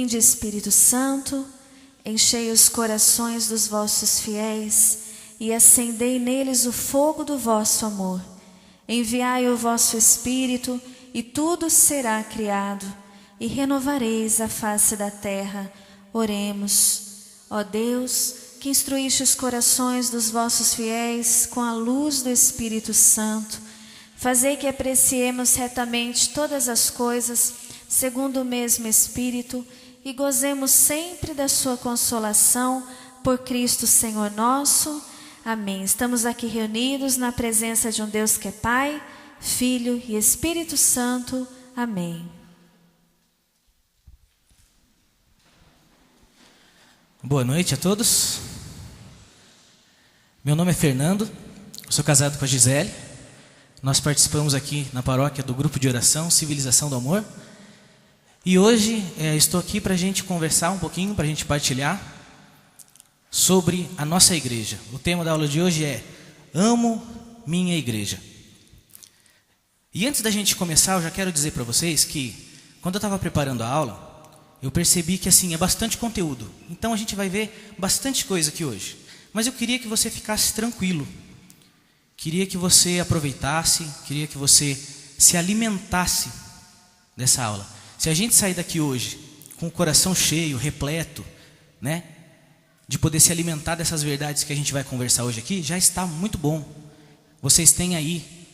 Vinde, Espírito Santo, enchei os corações dos vossos fiéis e acendei neles o fogo do vosso amor. Enviai o vosso Espírito e tudo será criado e renovareis a face da terra. Oremos. Ó Deus, que instruíste os corações dos vossos fiéis com a luz do Espírito Santo, fazei que apreciemos retamente todas as coisas segundo o mesmo Espírito e gozemos sempre da sua consolação por Cristo Senhor nosso. Amém. Estamos aqui reunidos na presença de um Deus que é Pai, Filho e Espírito Santo. Amém. Boa noite a todos. Meu nome é Fernando, eu sou casado com a Gisele. Nós participamos aqui na paróquia do grupo de oração Civilização do Amor. E hoje estou aqui para a gente conversar um pouquinho, para a gente partilhar sobre a nossa igreja. O tema da aula de hoje é Amo Minha Igreja. E antes da gente começar, eu já quero dizer para vocês que quando eu estava preparando a aula, eu percebi que assim é bastante conteúdo. Então a gente vai ver bastante coisa aqui hoje. Mas eu queria que você ficasse tranquilo. Queria que você aproveitasse, queria que você se alimentasse dessa aula. Se a gente sair daqui hoje com o coração cheio, repleto, né, de poder se alimentar dessas verdades que a gente vai conversar hoje aqui, já está muito bom. Vocês têm aí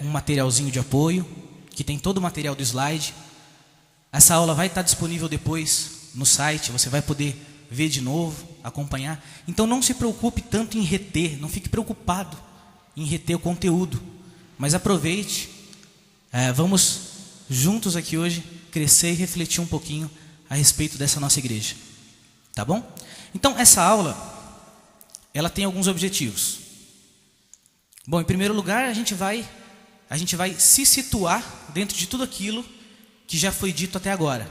um materialzinho de apoio, que tem todo o material do slide. Essa aula vai estar disponível depois no site, você vai poder ver de novo, acompanhar. Então não se preocupe tanto em reter, não fique preocupado em reter o conteúdo, mas aproveite, vamos juntos aqui hoje crescer e refletir um pouquinho a respeito dessa nossa igreja, tá bom? Então essa aula, ela tem alguns objetivos. Bom, em primeiro lugar, a gente vai se situar dentro de tudo aquilo que já foi dito até agora.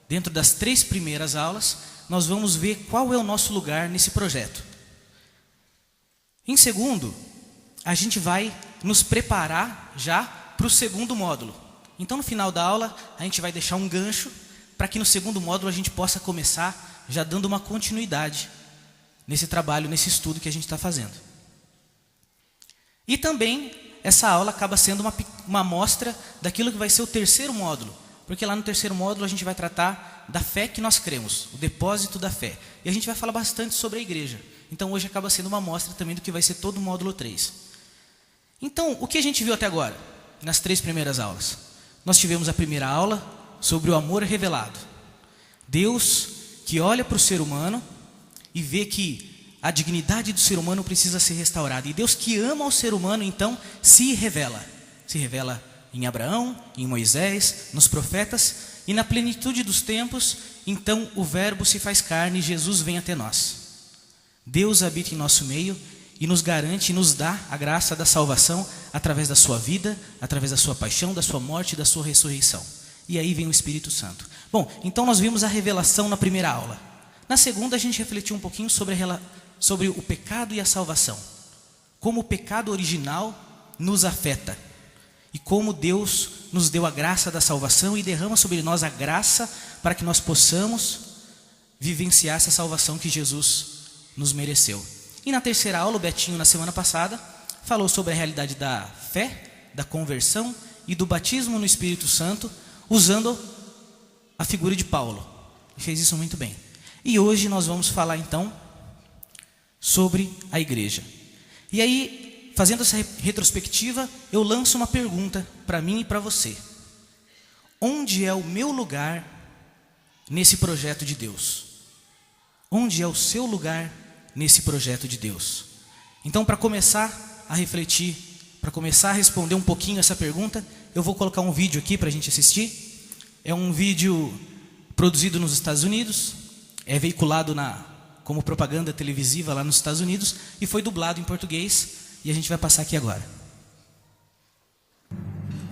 Dentro das 3 primeiras aulas, nós vamos ver qual é o nosso lugar nesse projeto. Em segundo, a gente vai nos preparar já para o segundo módulo. Então no final da aula, a gente vai deixar um gancho para que no segundo módulo a gente possa começar já dando uma continuidade nesse trabalho, nesse estudo que a gente está fazendo. E também essa aula acaba sendo uma amostra daquilo que vai ser o terceiro módulo, porque lá no terceiro módulo a gente vai tratar da fé que nós cremos, o depósito da fé. E a gente vai falar bastante sobre a igreja. Então hoje acaba sendo uma amostra também do que vai ser todo o módulo 3. Então, o que a gente viu até agora, nas 3 primeiras aulas? Nós tivemos a primeira aula sobre o amor revelado. Deus que olha para o ser humano e vê que a dignidade do ser humano precisa ser restaurada. E Deus que ama o ser humano, então, se revela. Se revela em Abraão, em Moisés, nos profetas. E na plenitude dos tempos, então, o verbo se faz carne e Jesus vem até nós. Deus habita em nosso meio e nos garante, nos dá a graça da salvação através da sua vida, através da sua paixão, da sua morte e da sua ressurreição. E aí vem o Espírito Santo. Bom, então nós vimos a revelação na primeira aula. Na segunda a gente refletiu um pouquinho sobre o pecado e a salvação. Como o pecado original nos afeta. E como Deus nos deu a graça da salvação e derrama sobre nós a graça para que nós possamos vivenciar essa salvação que Jesus nos mereceu. E na terceira aula, o Betinho, na semana passada, falou sobre a realidade da fé, da conversão e do batismo no Espírito Santo, usando a figura de Paulo. Ele fez isso muito bem. E hoje nós vamos falar então sobre a igreja. E aí, fazendo essa retrospectiva, eu lanço uma pergunta para mim e para você. Onde é o meu lugar nesse projeto de Deus? Onde é o seu lugar nesse projeto de Deus? Então, para começar a refletir, para começar a responder um pouquinho essa pergunta, eu vou colocar um vídeo aqui para a gente assistir. É um vídeo produzido nos Estados Unidos, é veiculado como propaganda televisiva lá nos Estados Unidos e foi dublado em português e a gente vai passar aqui agora.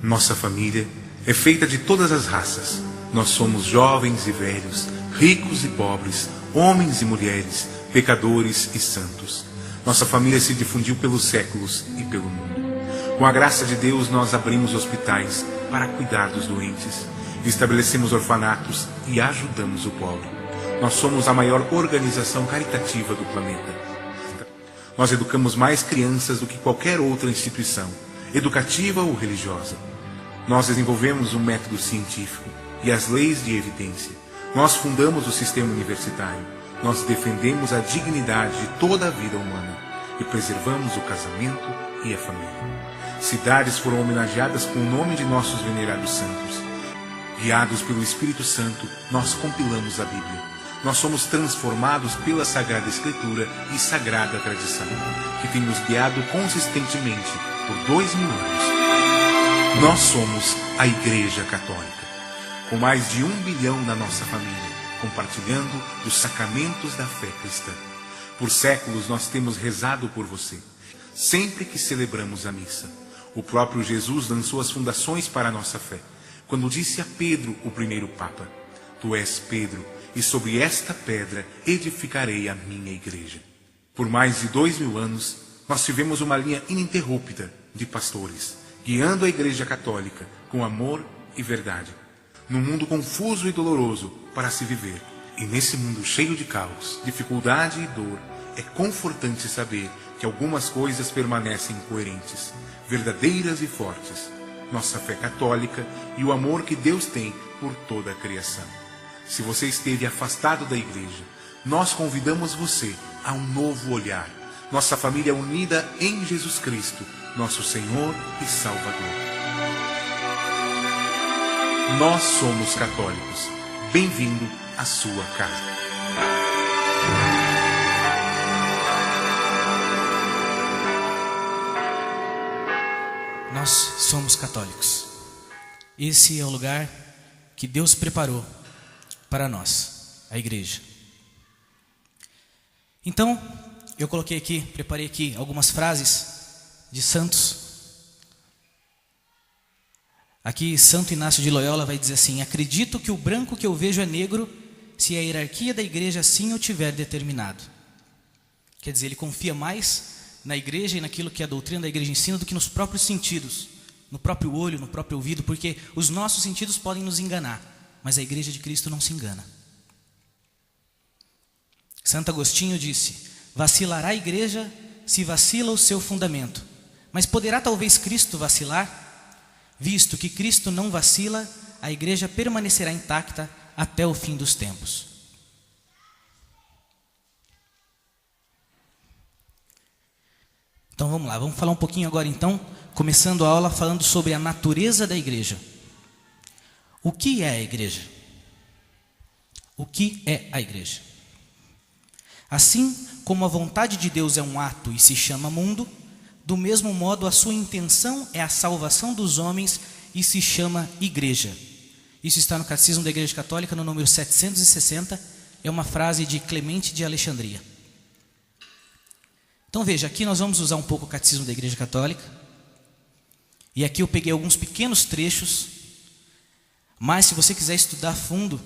Nossa família é feita de todas as raças. Nós somos jovens e velhos, ricos e pobres, homens e mulheres, pecadores e santos. Nossa família se difundiu pelos séculos e pelo mundo. Com a graça de Deus, nós abrimos hospitais para cuidar dos doentes. estabelecemos orfanatos e ajudamos o pobre. Nós somos a maior organização caritativa do planeta. Nós educamos mais crianças do que qualquer outra instituição, educativa ou religiosa. Nós desenvolvemos um método científico e as leis de evidência. Nós fundamos o sistema universitário. Nós defendemos a dignidade de toda a vida humana e preservamos o casamento e a família. Cidades foram homenageadas com o nome de nossos venerados santos. Guiados pelo Espírito Santo, nós compilamos a Bíblia. Nós somos transformados pela Sagrada Escritura e Sagrada Tradição, que tem nos guiado consistentemente por 2000 anos. Nós somos a Igreja Católica, com mais de 1 bilhão na nossa família, compartilhando os sacramentos da fé cristã. Por séculos nós temos rezado por você, sempre que celebramos a missa. O próprio Jesus lançou as fundações para a nossa fé, quando disse a Pedro, o primeiro Papa: Tu és Pedro, e sobre esta pedra edificarei a minha igreja. Por mais de 2000 anos, nós tivemos uma linha ininterrupta de pastores, guiando a Igreja Católica com amor e verdade. Num mundo confuso e doloroso para se viver, e nesse mundo cheio de caos, dificuldade e dor, é confortante saber que algumas coisas permanecem coerentes, verdadeiras e fortes. Nossa fé católica e o amor que Deus tem por toda a criação. Se você esteve afastado da igreja, nós convidamos você a um novo olhar. Nossa família unida em Jesus Cristo, nosso Senhor e Salvador. Nós somos católicos. Bem-vindo à sua casa. Nós somos católicos. Esse é o lugar que Deus preparou para nós, a igreja. Então, eu preparei aqui algumas frases de santos. Aqui, Santo Inácio de Loyola vai dizer assim: acredito que o branco que eu vejo é negro, se a hierarquia da igreja assim o tiver determinado. Quer dizer, ele confia mais na igreja e naquilo que a doutrina da igreja ensina do que nos próprios sentidos, no próprio olho, no próprio ouvido, porque os nossos sentidos podem nos enganar, mas a igreja de Cristo não se engana. Santo Agostinho disse: vacilará a igreja se vacila o seu fundamento, mas poderá talvez Cristo vacilar? Visto que Cristo não vacila, a igreja permanecerá intacta até o fim dos tempos. Então vamos lá, vamos falar um pouquinho agora então, começando a aula falando sobre a natureza da igreja. O que é a igreja? O que é a igreja? Assim como a vontade de Deus é um ato e se chama mundo, do mesmo modo a sua intenção é a salvação dos homens e se chama igreja. Isso está no Catecismo da Igreja Católica, no número 760, é uma frase de Clemente de Alexandria. Então veja, aqui nós vamos usar um pouco o Catecismo da Igreja Católica, e aqui eu peguei alguns pequenos trechos, mas se você quiser estudar a fundo,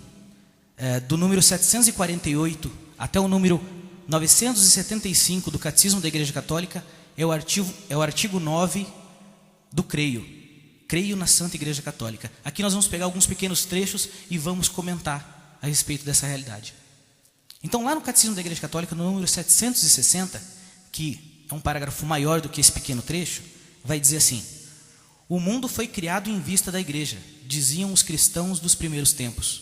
do número 748 até o número 975 do Catecismo da Igreja Católica, é o artigo 9 do creio. Creio na Santa Igreja Católica. Aqui nós vamos pegar alguns pequenos trechos e vamos comentar a respeito dessa realidade. Então lá no Catecismo da Igreja Católica, no número 760, que é um parágrafo maior do que esse pequeno trecho, vai dizer assim: o mundo foi criado em vista da igreja, diziam os cristãos dos primeiros tempos.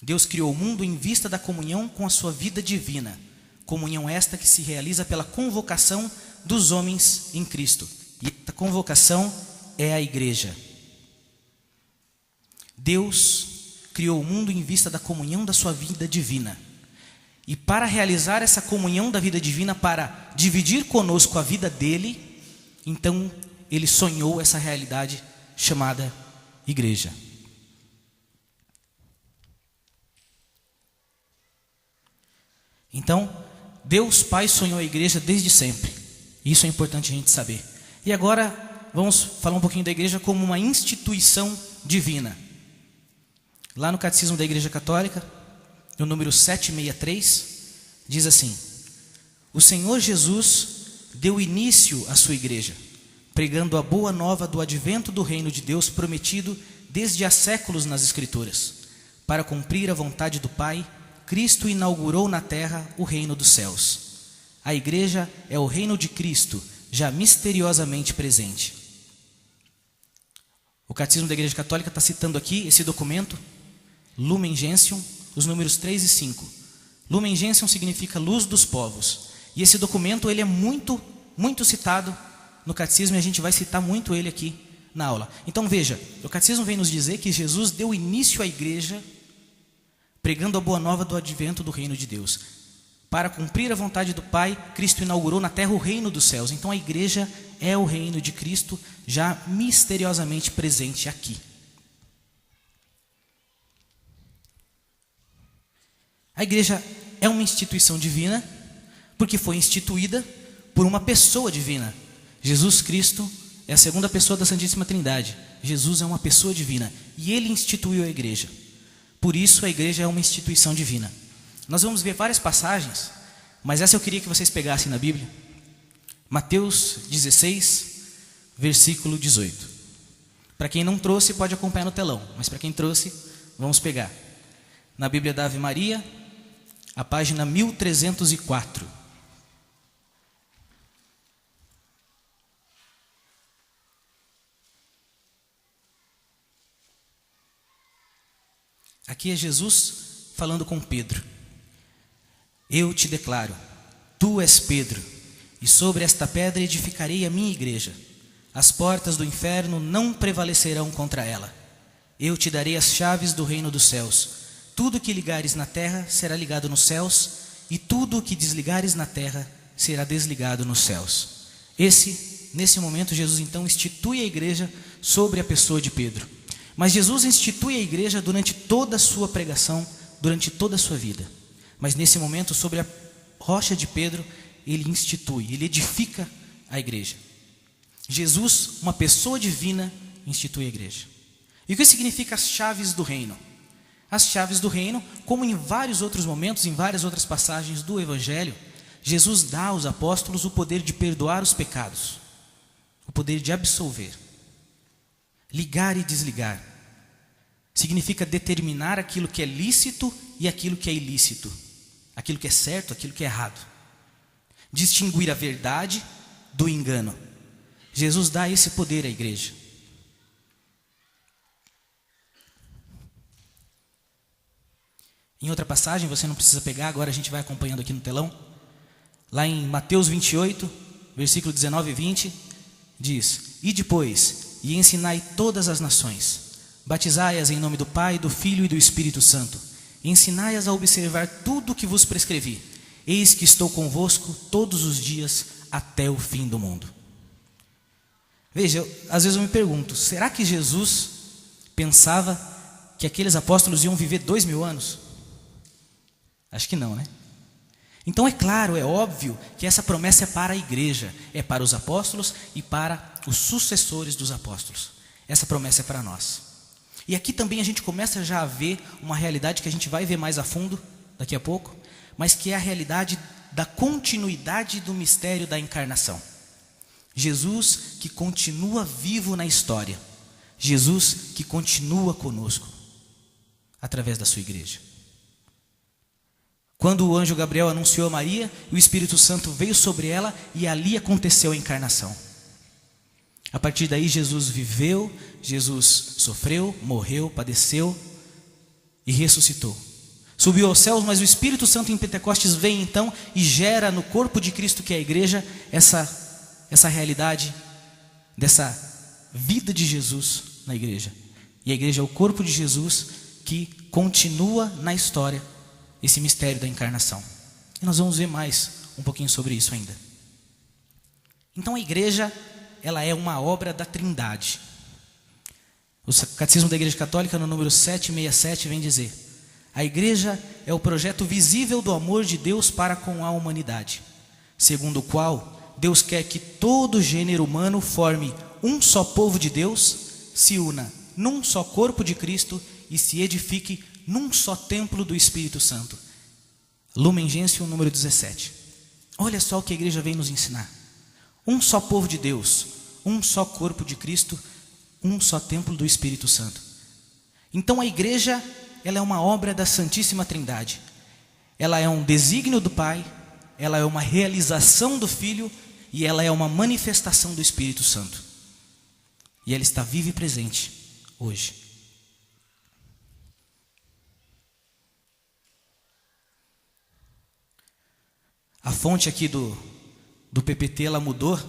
Deus criou o mundo em vista da comunhão com a sua vida divina, comunhão esta que se realiza pela convocação dos homens em Cristo. E esta convocação é a igreja. Deus criou o mundo em vista da comunhão da sua vida divina. E para realizar essa comunhão da vida divina, para dividir conosco a vida dele, então ele sonhou essa realidade chamada igreja. Então, Deus Pai sonhou a igreja desde sempre. Isso é importante a gente saber. E agora vamos falar um pouquinho da igreja como uma instituição divina. Lá no Catecismo da Igreja Católica, no número 763, diz assim: o Senhor Jesus deu início à sua igreja, pregando a boa nova do advento do reino de Deus prometido desde há séculos nas Escrituras. Para cumprir a vontade do Pai, Cristo inaugurou na terra o reino dos céus. A igreja é o reino de Cristo, já misteriosamente presente. O Catecismo da Igreja Católica está citando aqui esse documento, Lumen Gentium, os números 3 e 5. Lumen Gentium significa luz dos povos. E esse documento ele é muito citado no Catecismo, e a gente vai citar muito ele aqui na aula. Então veja, o Catecismo vem nos dizer que Jesus deu início à igreja pregando a boa nova do advento do reino de Deus. Para cumprir a vontade do Pai, Cristo inaugurou na terra o reino dos céus. Então a igreja é o reino de Cristo já misteriosamente presente aqui. A igreja é uma instituição divina porque foi instituída por uma pessoa divina. Jesus Cristo é a segunda pessoa da Santíssima Trindade. Jesus é uma pessoa divina e ele instituiu a igreja. Por isso a igreja é uma instituição divina. Nós vamos ver várias passagens, mas essa eu queria que vocês pegassem na Bíblia. Mateus 16, versículo 18. Para quem não trouxe, pode acompanhar no telão, mas para quem trouxe, vamos pegar. Na Bíblia da Ave Maria, a página 1304. Aqui é Jesus falando com Pedro. Eu te declaro, tu és Pedro, e sobre esta pedra edificarei a minha igreja. As portas do inferno não prevalecerão contra ela. Eu te darei as chaves do reino dos céus. Tudo que ligares na terra será ligado nos céus, e tudo o que desligares na terra será desligado nos céus. Nesse momento, Jesus então institui a igreja sobre a pessoa de Pedro. Mas Jesus institui a igreja durante toda a sua pregação, durante toda a sua vida. Mas nesse momento, sobre a rocha de Pedro, ele institui, ele edifica a igreja. Jesus, uma pessoa divina, institui a igreja. E o que significa as chaves do reino? As chaves do reino, como em vários outros momentos, em várias outras passagens do Evangelho, Jesus dá aos apóstolos o poder de perdoar os pecados, o poder de absolver. Ligar e desligar significa determinar aquilo que é lícito e aquilo que é ilícito, aquilo que é certo, aquilo que é errado. Distinguir a verdade do engano. Jesus dá esse poder à igreja. Em outra passagem, você não precisa pegar, agora a gente vai acompanhando aqui no telão. Lá em Mateus 28, versículo 19 e 20, diz: E depois, e ensinai todas as nações, batizai-as em nome do Pai, do Filho e do Espírito Santo, e ensinai-as a observar tudo o que vos prescrevi. Eis que estou convosco todos os dias até o fim do mundo. Veja, às vezes eu me pergunto, será que Jesus pensava que aqueles apóstolos iam viver 2000 anos? Acho que não, né? Então é claro, é óbvio que essa promessa é para a igreja, é para os apóstolos e para os sucessores dos apóstolos. Essa promessa é para nós. E aqui também a gente começa já a ver uma realidade que a gente vai ver mais a fundo daqui a pouco, mas que é a realidade da continuidade do mistério da encarnação. Jesus que continua vivo na história. Jesus que continua conosco através da sua igreja. Quando o anjo Gabriel anunciou a Maria, o Espírito Santo veio sobre ela e ali aconteceu a encarnação. A partir daí Jesus viveu, Jesus sofreu, morreu, padeceu e ressuscitou. Subiu aos céus, mas o Espírito Santo em Pentecostes vem então e gera no corpo de Cristo, que é a igreja, essa realidade dessa vida de Jesus na igreja. E a igreja é o corpo de Jesus que continua na história esse mistério da encarnação. E nós vamos ver mais um pouquinho sobre isso ainda. Então a igreja, ela é uma obra da Trindade. O Catecismo da Igreja Católica, no número 767, vem dizer: a igreja é o projeto visível do amor de Deus para com a humanidade, segundo o qual Deus quer que todo gênero humano forme um só povo de Deus, se una num só corpo de Cristo e se edifique num só templo do Espírito Santo. Lumen Gentium, número 17. Olha só o que a igreja vem nos ensinar. Um só povo de Deus, um só corpo de Cristo, um só templo do Espírito Santo. Então a igreja, ela é uma obra da Santíssima Trindade. Ela é um desígnio do Pai, ela é uma realização do Filho e ela é uma manifestação do Espírito Santo. E ela está viva e presente hoje. A fonte aqui do PPT, ela mudou,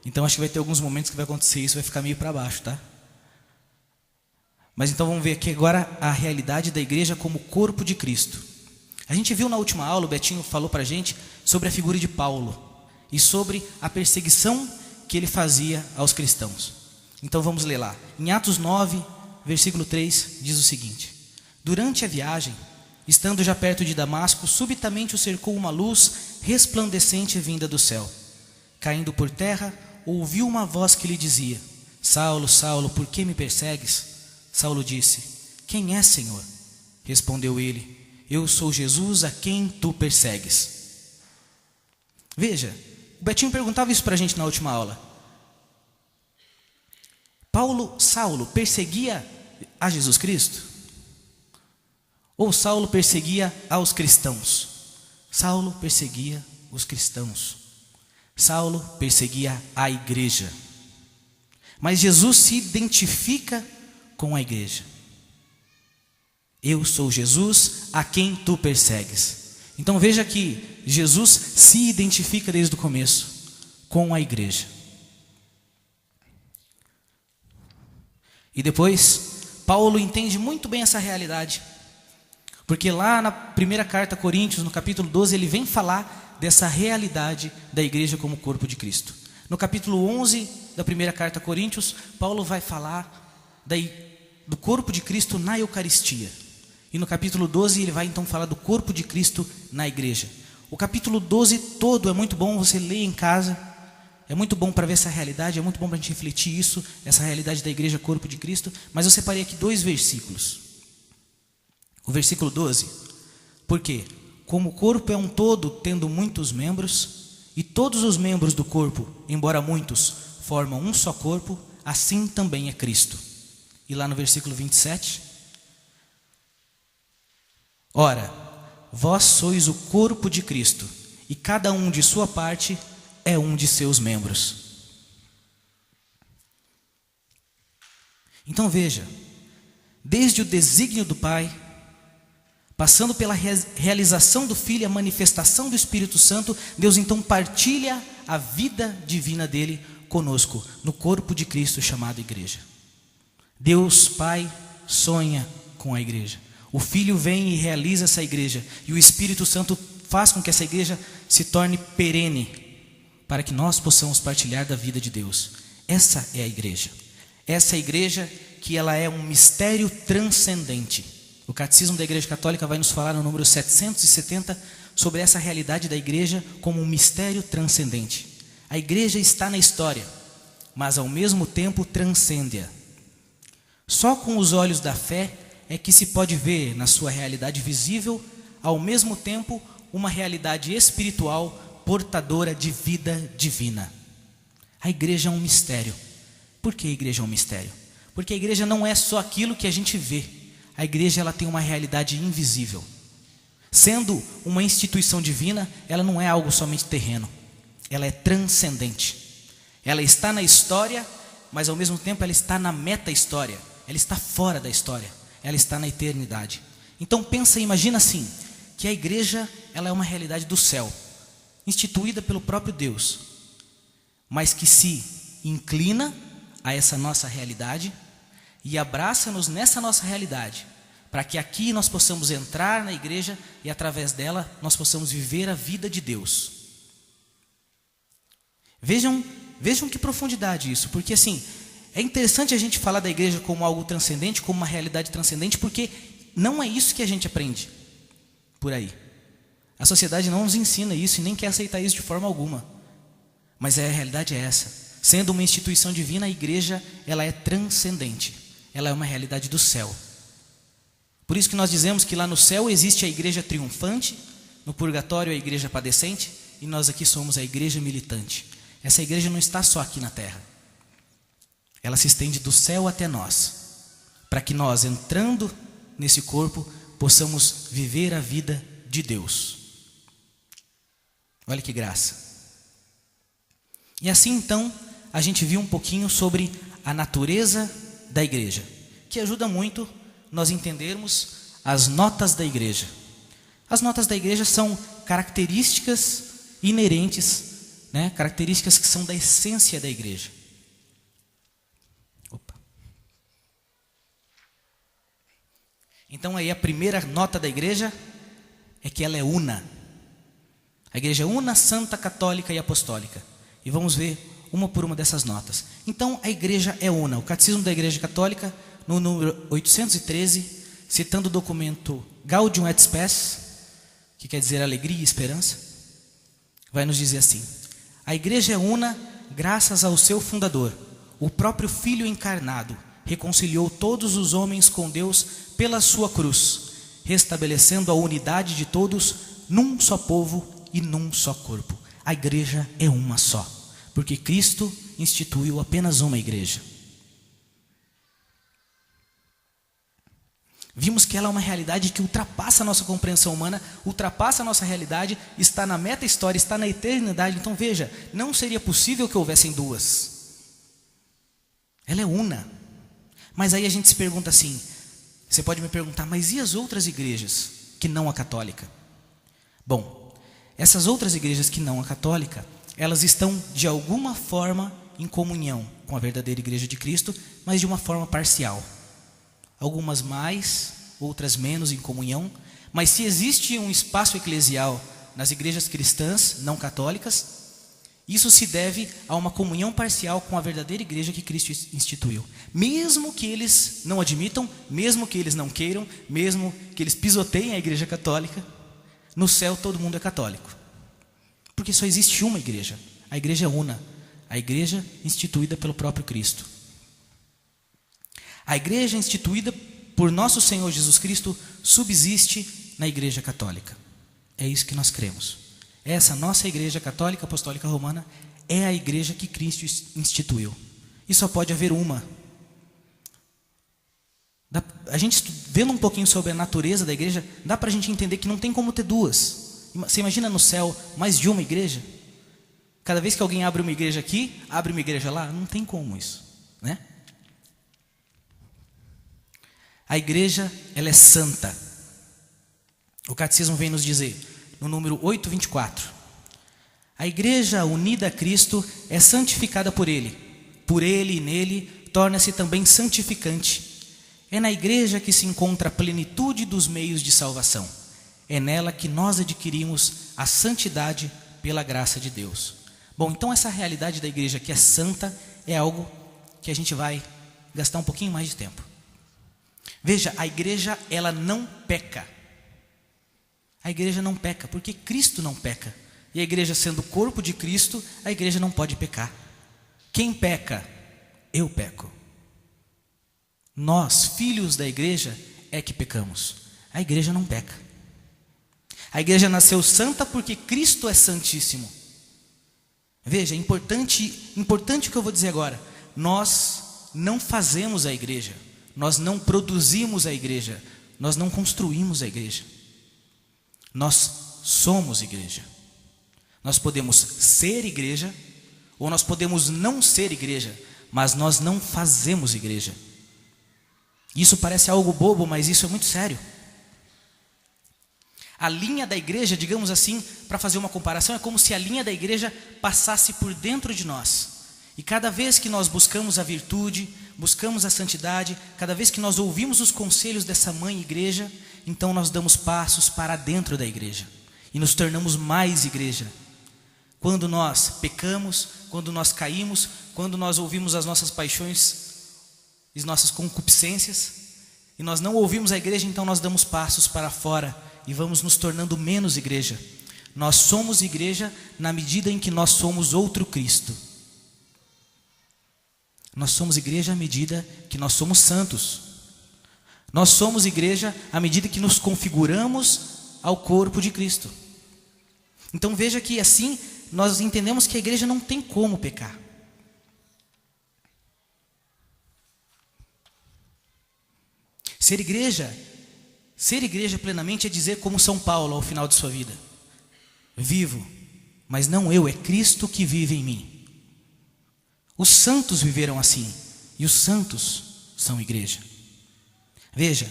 então acho que vai ter alguns momentos que vai acontecer isso, vai ficar meio para baixo, tá? Mas então vamos ver aqui agora a realidade da igreja como corpo de Cristo. A gente viu na última aula, o Betinho falou para a gente sobre a figura de Paulo e sobre a perseguição que ele fazia aos cristãos. Então vamos ler lá. Em Atos 9, versículo 3, diz o seguinte: durante a viagem, estando já perto de Damasco, subitamente o cercou uma luz resplandecente vinda do céu. Caindo por terra, ouviu uma voz que lhe dizia: Saulo, Saulo, por que me persegues? Saulo disse: quem é, Senhor? Respondeu ele: eu sou Jesus a quem tu persegues. Veja, o Betinho perguntava isso para a gente na última aula. Saulo perseguia a Jesus Cristo? Ou Saulo perseguia aos cristãos? Saulo perseguia os cristãos. Saulo perseguia a igreja. Mas Jesus se identifica com a igreja. Eu sou Jesus a quem tu persegues. Então veja que Jesus se identifica desde o começo com a igreja. E depois, Paulo entende muito bem essa realidade. Porque lá na primeira carta a Coríntios, no capítulo 12, ele vem falar dessa realidade da igreja como corpo de Cristo. No capítulo 11 da primeira carta a Coríntios, Paulo vai falar do corpo de Cristo na Eucaristia. E no capítulo 12 ele vai então falar do corpo de Cristo na igreja. O capítulo 12 todo é muito bom, você lê em casa. É muito bom para ver essa realidade, é muito bom para a gente refletir isso, essa realidade da igreja corpo de Cristo. Mas eu separei aqui 2 versículos. O versículo 12. Por quê? Como o corpo é um todo, tendo muitos membros, e todos os membros do corpo, embora muitos, formam um só corpo, assim também é Cristo. E lá no versículo 27. Ora, vós sois o corpo de Cristo, e cada um de sua parte é um de seus membros. Então veja, desde o desígnio do Pai, passando pela realização do Filho e a manifestação do Espírito Santo, Deus então partilha a vida divina dele conosco, no corpo de Cristo chamado igreja. Deus Pai sonha com a igreja. O Filho vem e realiza essa igreja, e o Espírito Santo faz com que essa igreja se torne perene, para que nós possamos partilhar da vida de Deus. Essa é a igreja. Essa é a igreja que ela é um mistério transcendente. O Catecismo da Igreja Católica vai nos falar no número 770 sobre essa realidade da igreja como um mistério transcendente. A igreja está na história, mas ao mesmo tempo transcende-a. Só com os olhos da fé é que se pode ver na sua realidade visível, ao mesmo tempo, uma realidade espiritual portadora de vida divina. A igreja é um mistério. Por que a igreja é um mistério? Porque a igreja não é só aquilo que a gente vê. A igreja ela tem uma realidade invisível. Sendo uma instituição divina, ela não é algo somente terreno. Ela é transcendente. Ela está na história, mas ao mesmo tempo ela está na meta-história. Ela está fora da história. Ela está na eternidade. Então imagina assim, que a igreja ela é uma realidade do céu, instituída pelo próprio Deus, mas que se inclina a essa nossa realidade e abraça-nos nessa nossa realidade, para que aqui nós possamos entrar na igreja e através dela nós possamos viver a vida de Deus. Vejam que profundidade isso, porque assim, é interessante a gente falar da igreja como algo transcendente, como uma realidade transcendente, porque não é isso que a gente aprende por aí. A sociedade não nos ensina isso e nem quer aceitar isso de forma alguma. Mas a realidade é essa. Sendo uma instituição divina, a igreja ela é transcendente. Ela é uma realidade do céu. Por isso que nós dizemos que lá no céu existe a igreja triunfante, no purgatório a igreja padecente, e nós aqui somos a igreja militante. Essa igreja não está só aqui na terra. Ela se estende do céu até nós. para que nós, entrando nesse corpo, possamos viver a vida de Deus. Olha que graça. E assim então, a gente viu um pouquinho sobre a natureza da igreja, que ajuda muito nós entendermos as notas da igreja. As notas da igreja são características inerentes, né? Características que são da essência da igreja. Então aí a primeira nota da igreja é que ela é una. A igreja é una, santa, católica e apostólica. E vamos ver uma por uma dessas notas. Então a igreja é una. O Catecismo da Igreja Católica, no número 813, citando o documento Gaudium et Spes, que quer dizer alegria e esperança, vai nos dizer assim: a igreja é una graças ao seu fundador, o próprio Filho encarnado, reconciliou todos os homens com Deus pela sua cruz, restabelecendo a unidade de todos num só povo e num só corpo. A igreja é uma só, porque Cristo instituiu apenas uma igreja. Vimos que ela é uma realidade que ultrapassa a nossa compreensão humana, ultrapassa a nossa realidade, está na meta-história, está na eternidade. Então veja, não seria possível que houvessem duas. Ela é una. Mas aí a gente se pergunta assim, você pode me perguntar, mas e as outras igrejas que não a católica? Bom, essas outras igrejas que não a católica, elas estão de alguma forma em comunhão com a verdadeira igreja de Cristo, mas de uma forma parcial. Algumas mais, outras menos em comunhão, mas se existe um espaço eclesial nas igrejas cristãs não católicas, isso se deve a uma comunhão parcial com a verdadeira igreja que Cristo instituiu. Mesmo que eles não admitam, mesmo que eles não queiram, mesmo que eles pisoteiem a igreja católica, no céu todo mundo é católico. Porque só existe uma igreja, a igreja una, a igreja instituída pelo próprio Cristo. A igreja instituída por nosso Senhor Jesus Cristo subsiste na igreja católica. É isso que nós cremos. Essa nossa igreja católica apostólica romana é a igreja que Cristo instituiu. E só pode haver uma. A gente vendo um pouquinho sobre a natureza da igreja, dá para a gente entender que não tem como ter duas. Você imagina no céu mais de uma igreja? Cada vez que alguém abre uma igreja aqui, abre uma igreja lá, não tem como isso, né? A igreja, ela é santa. O catecismo vem nos dizer, no número 824, a igreja unida a Cristo é santificada por Ele e nele torna-se também santificante. É na igreja que se encontra a plenitude dos meios de salvação. É nela que nós adquirimos a santidade pela graça de Deus. Bom, então essa realidade da igreja que é santa é algo que a gente vai gastar um pouquinho mais de tempo. Veja, a igreja, ela não peca. A igreja não peca, porque Cristo não peca. E a igreja sendo o corpo de Cristo, a igreja não pode pecar. Quem peca? Eu peco. Nós, filhos da igreja, é que pecamos. A igreja não peca. A igreja nasceu santa porque Cristo é santíssimo. Veja, é importante o que eu vou dizer agora. Nós não fazemos a igreja. Nós não produzimos a igreja, nós não construímos a igreja. Nós somos igreja. Nós podemos ser igreja, ou nós podemos não ser igreja, mas nós não fazemos igreja. Isso parece algo bobo, mas isso é muito sério. A linha da igreja, digamos assim, para fazer uma comparação, é como se a linha da igreja passasse por dentro de nós. E cada vez que nós buscamos a virtude, buscamos a santidade, cada vez que nós ouvimos os conselhos dessa mãe igreja, então nós damos passos para dentro da igreja e nos tornamos mais igreja. Quando nós pecamos, quando nós caímos, quando nós ouvimos as nossas paixões, as nossas concupiscências, e nós não ouvimos a igreja, então nós damos passos para fora e vamos nos tornando menos igreja. Nós somos igreja na medida em que nós somos outro Cristo. Nós somos igreja à medida que nós somos santos. Nós somos igreja à medida que nos configuramos ao corpo de Cristo. Então veja que assim nós entendemos que a igreja não tem como pecar. Ser igreja plenamente é dizer como São Paulo ao final de sua vida: vivo, mas não eu, é Cristo que vive em mim. Os santos viveram assim, e os santos são igreja. Veja,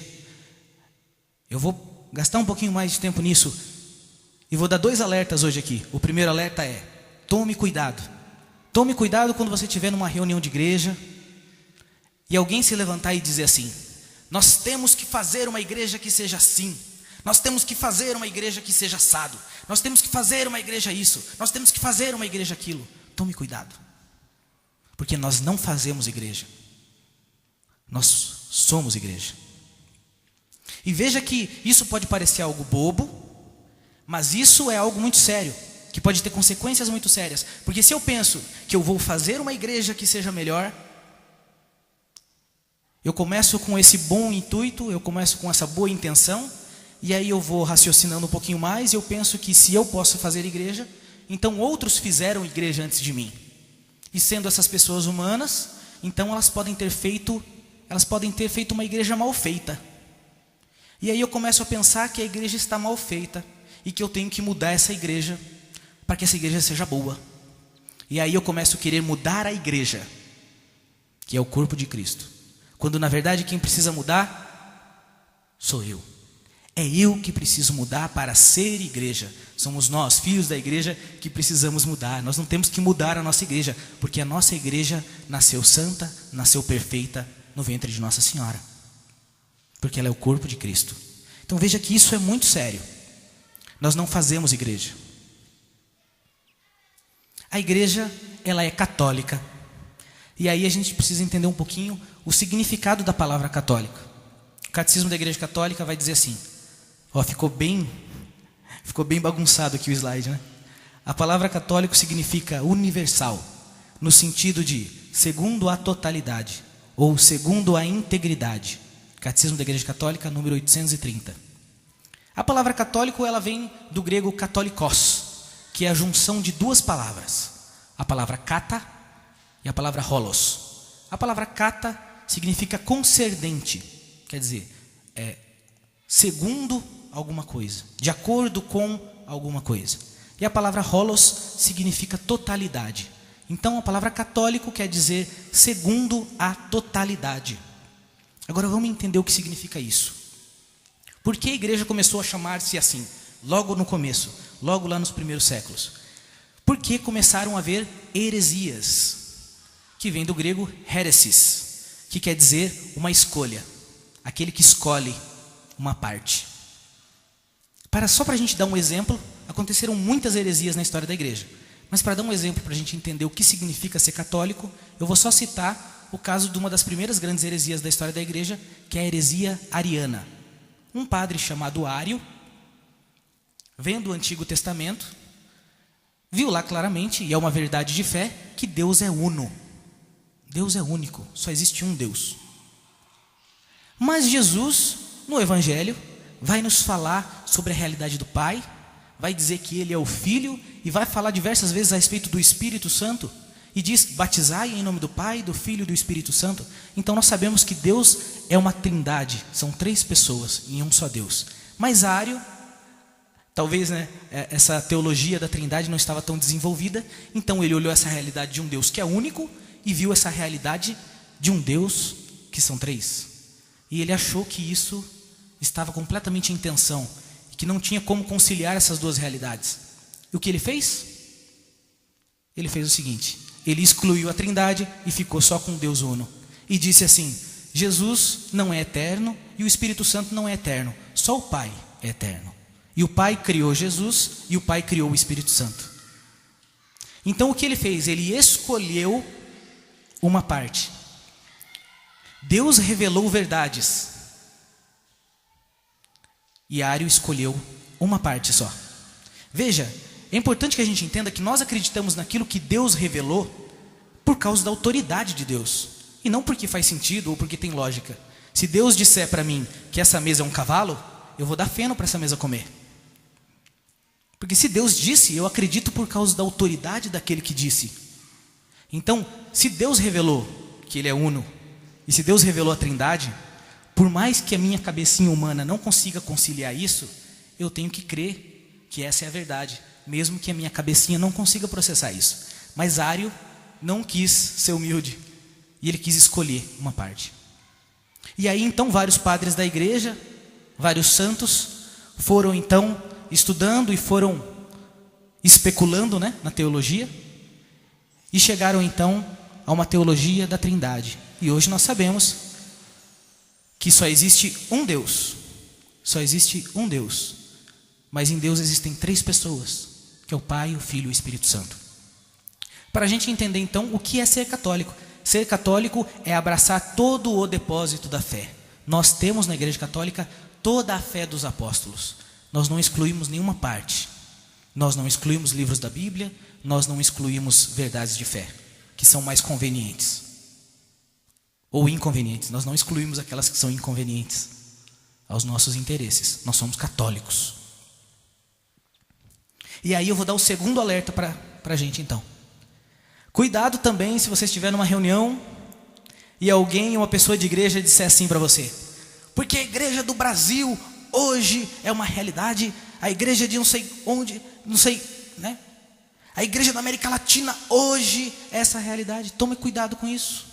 eu vou gastar um pouquinho mais de tempo nisso e vou dar 2 alertas hoje aqui. O primeiro alerta é: tome cuidado. Tome cuidado quando você estiver numa reunião de igreja e alguém se levantar e dizer assim: nós temos que fazer uma igreja que seja assim, nós temos que fazer uma igreja que seja assado, nós temos que fazer uma igreja isso, nós temos que fazer uma igreja aquilo. Tome cuidado, porque nós não fazemos igreja, nós somos igreja. E veja que isso pode parecer algo bobo, mas isso é algo muito sério, que pode ter consequências muito sérias. Porque se eu penso que eu vou fazer uma igreja que seja melhor, eu começo com esse bom intuito, eu começo com essa boa intenção, e aí eu vou raciocinando um pouquinho mais, e eu penso que se eu posso fazer igreja, então outros fizeram igreja antes de mim. E sendo essas pessoas humanas, então elas podem ter feito uma igreja mal feita. E aí eu começo a pensar que a igreja está mal feita e que eu tenho que mudar essa igreja para que essa igreja seja boa. E aí eu começo a querer mudar a igreja, que é o corpo de Cristo, quando na verdade quem precisa mudar sou eu. É eu que preciso mudar para ser igreja. Somos nós, filhos da igreja, que precisamos mudar. Nós não temos que mudar a nossa igreja, porque a nossa igreja nasceu santa, nasceu perfeita no ventre de Nossa Senhora, porque ela é o corpo de Cristo. Então veja que isso é muito sério. Nós não fazemos igreja. A igreja, ela é católica. E aí a gente precisa entender um pouquinho o significado da palavra católica. O Catecismo da Igreja Católica vai dizer assim, ficou bem bagunçado aqui o slide, né? A palavra católico significa universal, no sentido de segundo a totalidade, ou segundo a integridade. Catecismo da Igreja Católica, número 830. A palavra católico, ela vem do grego katolikos, que é a junção de 2 palavras. A palavra kata e a palavra holos. A palavra kata significa concernente, quer dizer, segundo alguma coisa, de acordo com alguma coisa. E a palavra holos significa totalidade. Então a palavra católico quer dizer segundo a totalidade. Agora vamos entender o que significa isso. Por que a igreja começou a chamar-se assim? Logo no começo, logo lá nos primeiros séculos. Porque começaram a haver heresias, que vem do grego heresis, que quer dizer uma escolha, aquele que escolhe uma parte. Só para a gente dar um exemplo, aconteceram muitas heresias na história da igreja. Mas para dar um exemplo, para a gente entender o que significa ser católico, eu vou só citar o caso de uma das primeiras grandes heresias da história da igreja, que é a heresia ariana. Um padre chamado Ário, vendo o Antigo Testamento, viu lá claramente, e é uma verdade de fé, que Deus é uno. Deus é único, só existe um Deus. Mas Jesus, no Evangelho, vai nos falar sobre a realidade do Pai, vai dizer que Ele é o Filho, e vai falar diversas vezes a respeito do Espírito Santo, e diz, batizai em nome do Pai, do Filho e do Espírito Santo. Então nós sabemos que Deus é uma trindade, são 3 pessoas em um só Deus. Mas Ário, talvez essa teologia da trindade não estava tão desenvolvida, então ele olhou essa realidade de um Deus que é único, e viu essa realidade de um Deus que são 3. E ele achou que isso estava completamente em tensão, que não tinha como conciliar essas 2 realidades. E o que ele fez? Ele fez o seguinte, ele excluiu a trindade e ficou só com Deus uno. E disse assim, Jesus não é eterno e o Espírito Santo não é eterno, só o Pai é eterno. E o Pai criou Jesus e o Pai criou o Espírito Santo. Então o que ele fez? Ele escolheu uma parte. Deus revelou verdades. E Ário escolheu uma parte só. Veja, é importante que a gente entenda que nós acreditamos naquilo que Deus revelou por causa da autoridade de Deus. E não porque faz sentido ou porque tem lógica. Se Deus disser para mim que essa mesa é um cavalo, eu vou dar feno para essa mesa comer. Porque se Deus disse, eu acredito por causa da autoridade daquele que disse. Então, se Deus revelou que Ele é uno, e se Deus revelou a trindade, por mais que a minha cabecinha humana não consiga conciliar isso, eu tenho que crer que essa é a verdade, mesmo que a minha cabecinha não consiga processar isso. Mas Ário não quis ser humilde, e ele quis escolher uma parte. E aí então vários padres da igreja, vários santos, foram então estudando e foram especulando, né, na teologia, e chegaram então a uma teologia da Trindade. E hoje nós sabemos que só existe um Deus. Só existe um Deus. Mas em Deus existem 3 pessoas, que é o Pai, o Filho e o Espírito Santo. Para a gente entender então o que é ser católico. Ser católico é abraçar todo o depósito da fé. Nós temos na Igreja Católica toda a fé dos apóstolos. Nós não excluímos nenhuma parte. Nós não excluímos livros da Bíblia, nós não excluímos verdades de fé, que são mais convenientes. Ou inconvenientes. Nós não excluímos aquelas que são inconvenientes aos nossos interesses. Nós somos católicos. E aí eu vou dar o segundo alerta para a gente então. Cuidado também se você estiver numa reunião e alguém, uma pessoa de igreja, disser assim para você: porque a igreja do Brasil hoje é uma realidade, a igreja de não sei onde, não sei, né? A igreja da América Latina hoje é essa realidade. Tome cuidado com isso.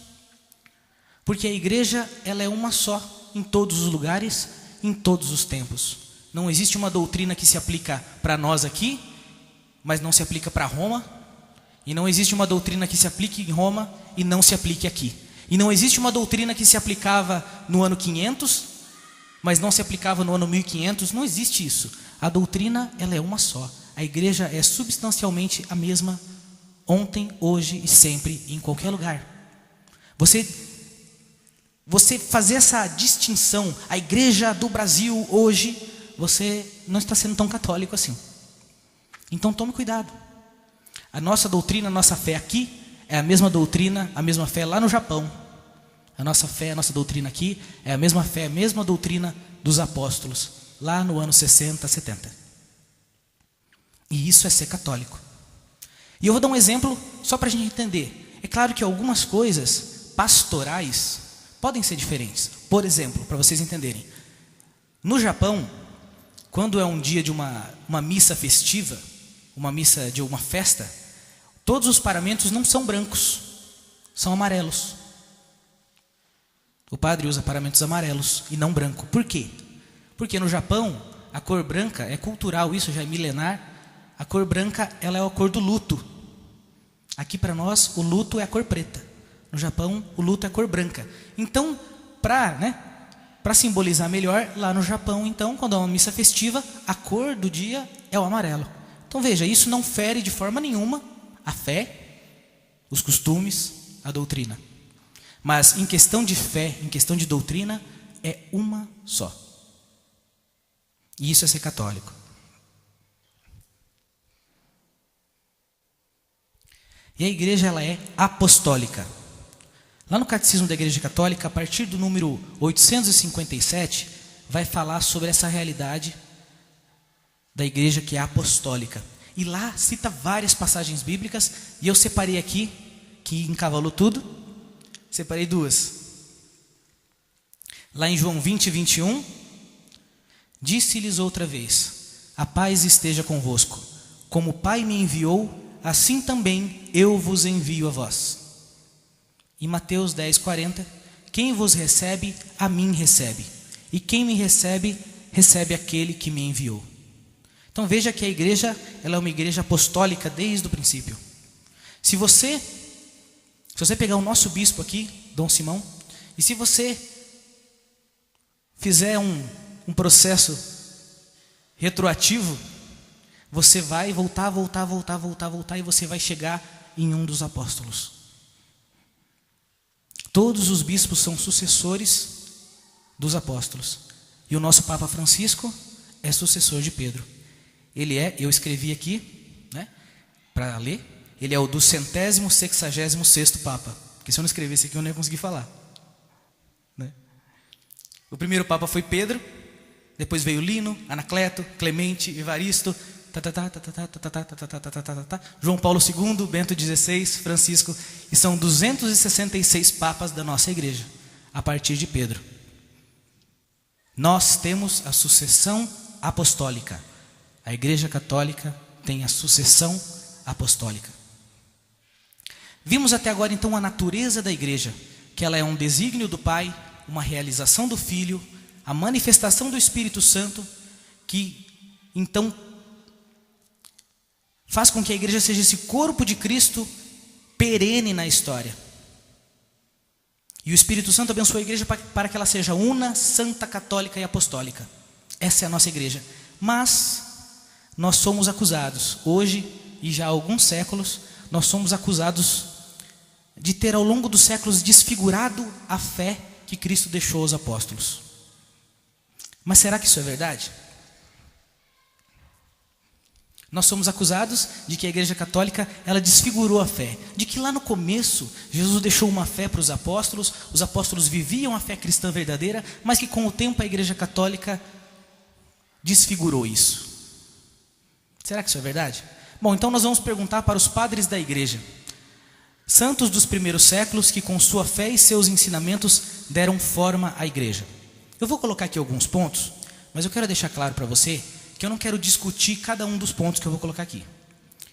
Porque a igreja, ela é uma só, em todos os lugares, em todos os tempos. Não existe uma doutrina que se aplica para nós aqui, mas não se aplica para Roma. E não existe uma doutrina que se aplique em Roma e não se aplique aqui. E não existe uma doutrina que se aplicava no ano 500, mas não se aplicava no ano 1500. Não existe isso. A doutrina, ela é uma só. A igreja é substancialmente a mesma ontem, hoje e sempre, em qualquer lugar. Você fazer essa distinção, a igreja do Brasil hoje, você não está sendo tão católico assim. Então tome cuidado. A nossa doutrina, a nossa fé aqui é a mesma doutrina, a mesma fé lá no Japão. A nossa fé, a nossa doutrina aqui é a mesma fé, a mesma doutrina dos apóstolos, lá no ano 60, 70. E isso é ser católico. E eu vou dar um exemplo só para a gente entender. É claro que algumas coisas pastorais podem ser diferentes. Por exemplo, para vocês entenderem, no Japão, quando é um dia de uma missa festiva, uma missa de uma festa, todos os paramentos não são brancos, são amarelos. O padre usa paramentos amarelos e não branco. Por quê? Porque no Japão, a cor branca é cultural, isso já é milenar. A cor branca, ela é a cor do luto. Aqui para nós, o luto é a cor preta. No Japão, o luto é a cor branca. Então, para simbolizar melhor, lá no Japão, então, quando é uma missa festiva, a cor do dia é o amarelo. Então veja, isso não fere de forma nenhuma a fé, os costumes, a doutrina. Mas em questão de fé, em questão de doutrina, é uma só. E isso é ser católico. E a igreja, ela é apostólica. Lá no Catecismo da Igreja Católica, a partir do número 857, vai falar sobre essa realidade da igreja que é apostólica. E lá cita várias passagens bíblicas, e eu separei aqui, que encavalou tudo, separei 2. Lá em João 20, 21, disse-lhes outra vez: a paz esteja convosco. Como o Pai me enviou, assim também eu vos envio a vós. Em Mateus 10, 40, quem vos recebe, a mim recebe. E quem me recebe, recebe aquele que me enviou. Então veja que a igreja, ela é uma igreja apostólica desde o princípio. Se você pegar o nosso bispo aqui, Dom Simão, e se você fizer um processo retroativo, você vai voltar, e você vai chegar em um dos apóstolos. Todos os bispos são sucessores dos apóstolos. E o nosso Papa Francisco é sucessor de Pedro. Ele é, eu escrevi aqui, né, para ler, ele é o 266º Papa. Porque se eu não escrevesse aqui eu não ia conseguir falar. Né? O primeiro Papa foi Pedro, depois veio Lino, Anacleto, Clemente, Evaristo, João Paulo II, Bento XVI, Francisco, e são 266 papas da nossa igreja, a partir de Pedro. Nós temos a sucessão apostólica. A Igreja Católica tem a sucessão apostólica. Vimos até agora então a natureza da igreja, que ela é um desígnio do Pai, uma realização do Filho, a manifestação do Espírito Santo, que então faz com que a igreja seja esse corpo de Cristo perene na história. E o Espírito Santo abençoa a igreja para que ela seja una, santa, católica e apostólica. Essa é a nossa igreja. Mas nós somos acusados, hoje e já há alguns séculos, nós somos acusados de ter ao longo dos séculos desfigurado a fé que Cristo deixou aos apóstolos. Mas será que isso é verdade? Nós somos acusados de que a Igreja Católica, ela desfigurou a fé, de que lá no começo Jesus deixou uma fé para os apóstolos viviam a fé cristã verdadeira, mas que com o tempo a Igreja Católica desfigurou isso. Será que isso é verdade? Bom, então nós vamos perguntar para os padres da igreja, santos dos primeiros séculos que com sua fé e seus ensinamentos deram forma à igreja. Eu vou colocar aqui alguns pontos, mas eu quero deixar claro para você que eu não quero discutir cada um dos pontos que eu vou colocar aqui.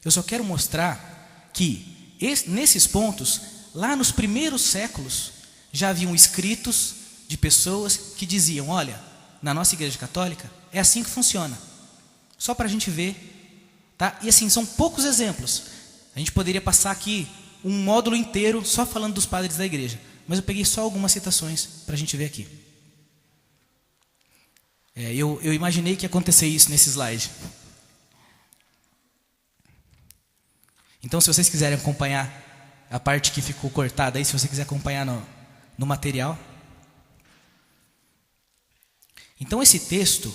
Eu só quero mostrar que nesses pontos, lá nos primeiros séculos, já haviam escritos de pessoas que diziam, olha, na nossa igreja católica é assim que funciona. Só para a gente ver. Tá? E assim, são poucos exemplos. A gente poderia passar aqui um módulo inteiro só falando dos padres da igreja. Mas eu peguei só algumas citações para a gente ver aqui. Eu imaginei que ia acontecer isso nesse slide. Então, se vocês quiserem acompanhar a parte que ficou cortada aí, se você quiser acompanhar no material. Então, esse texto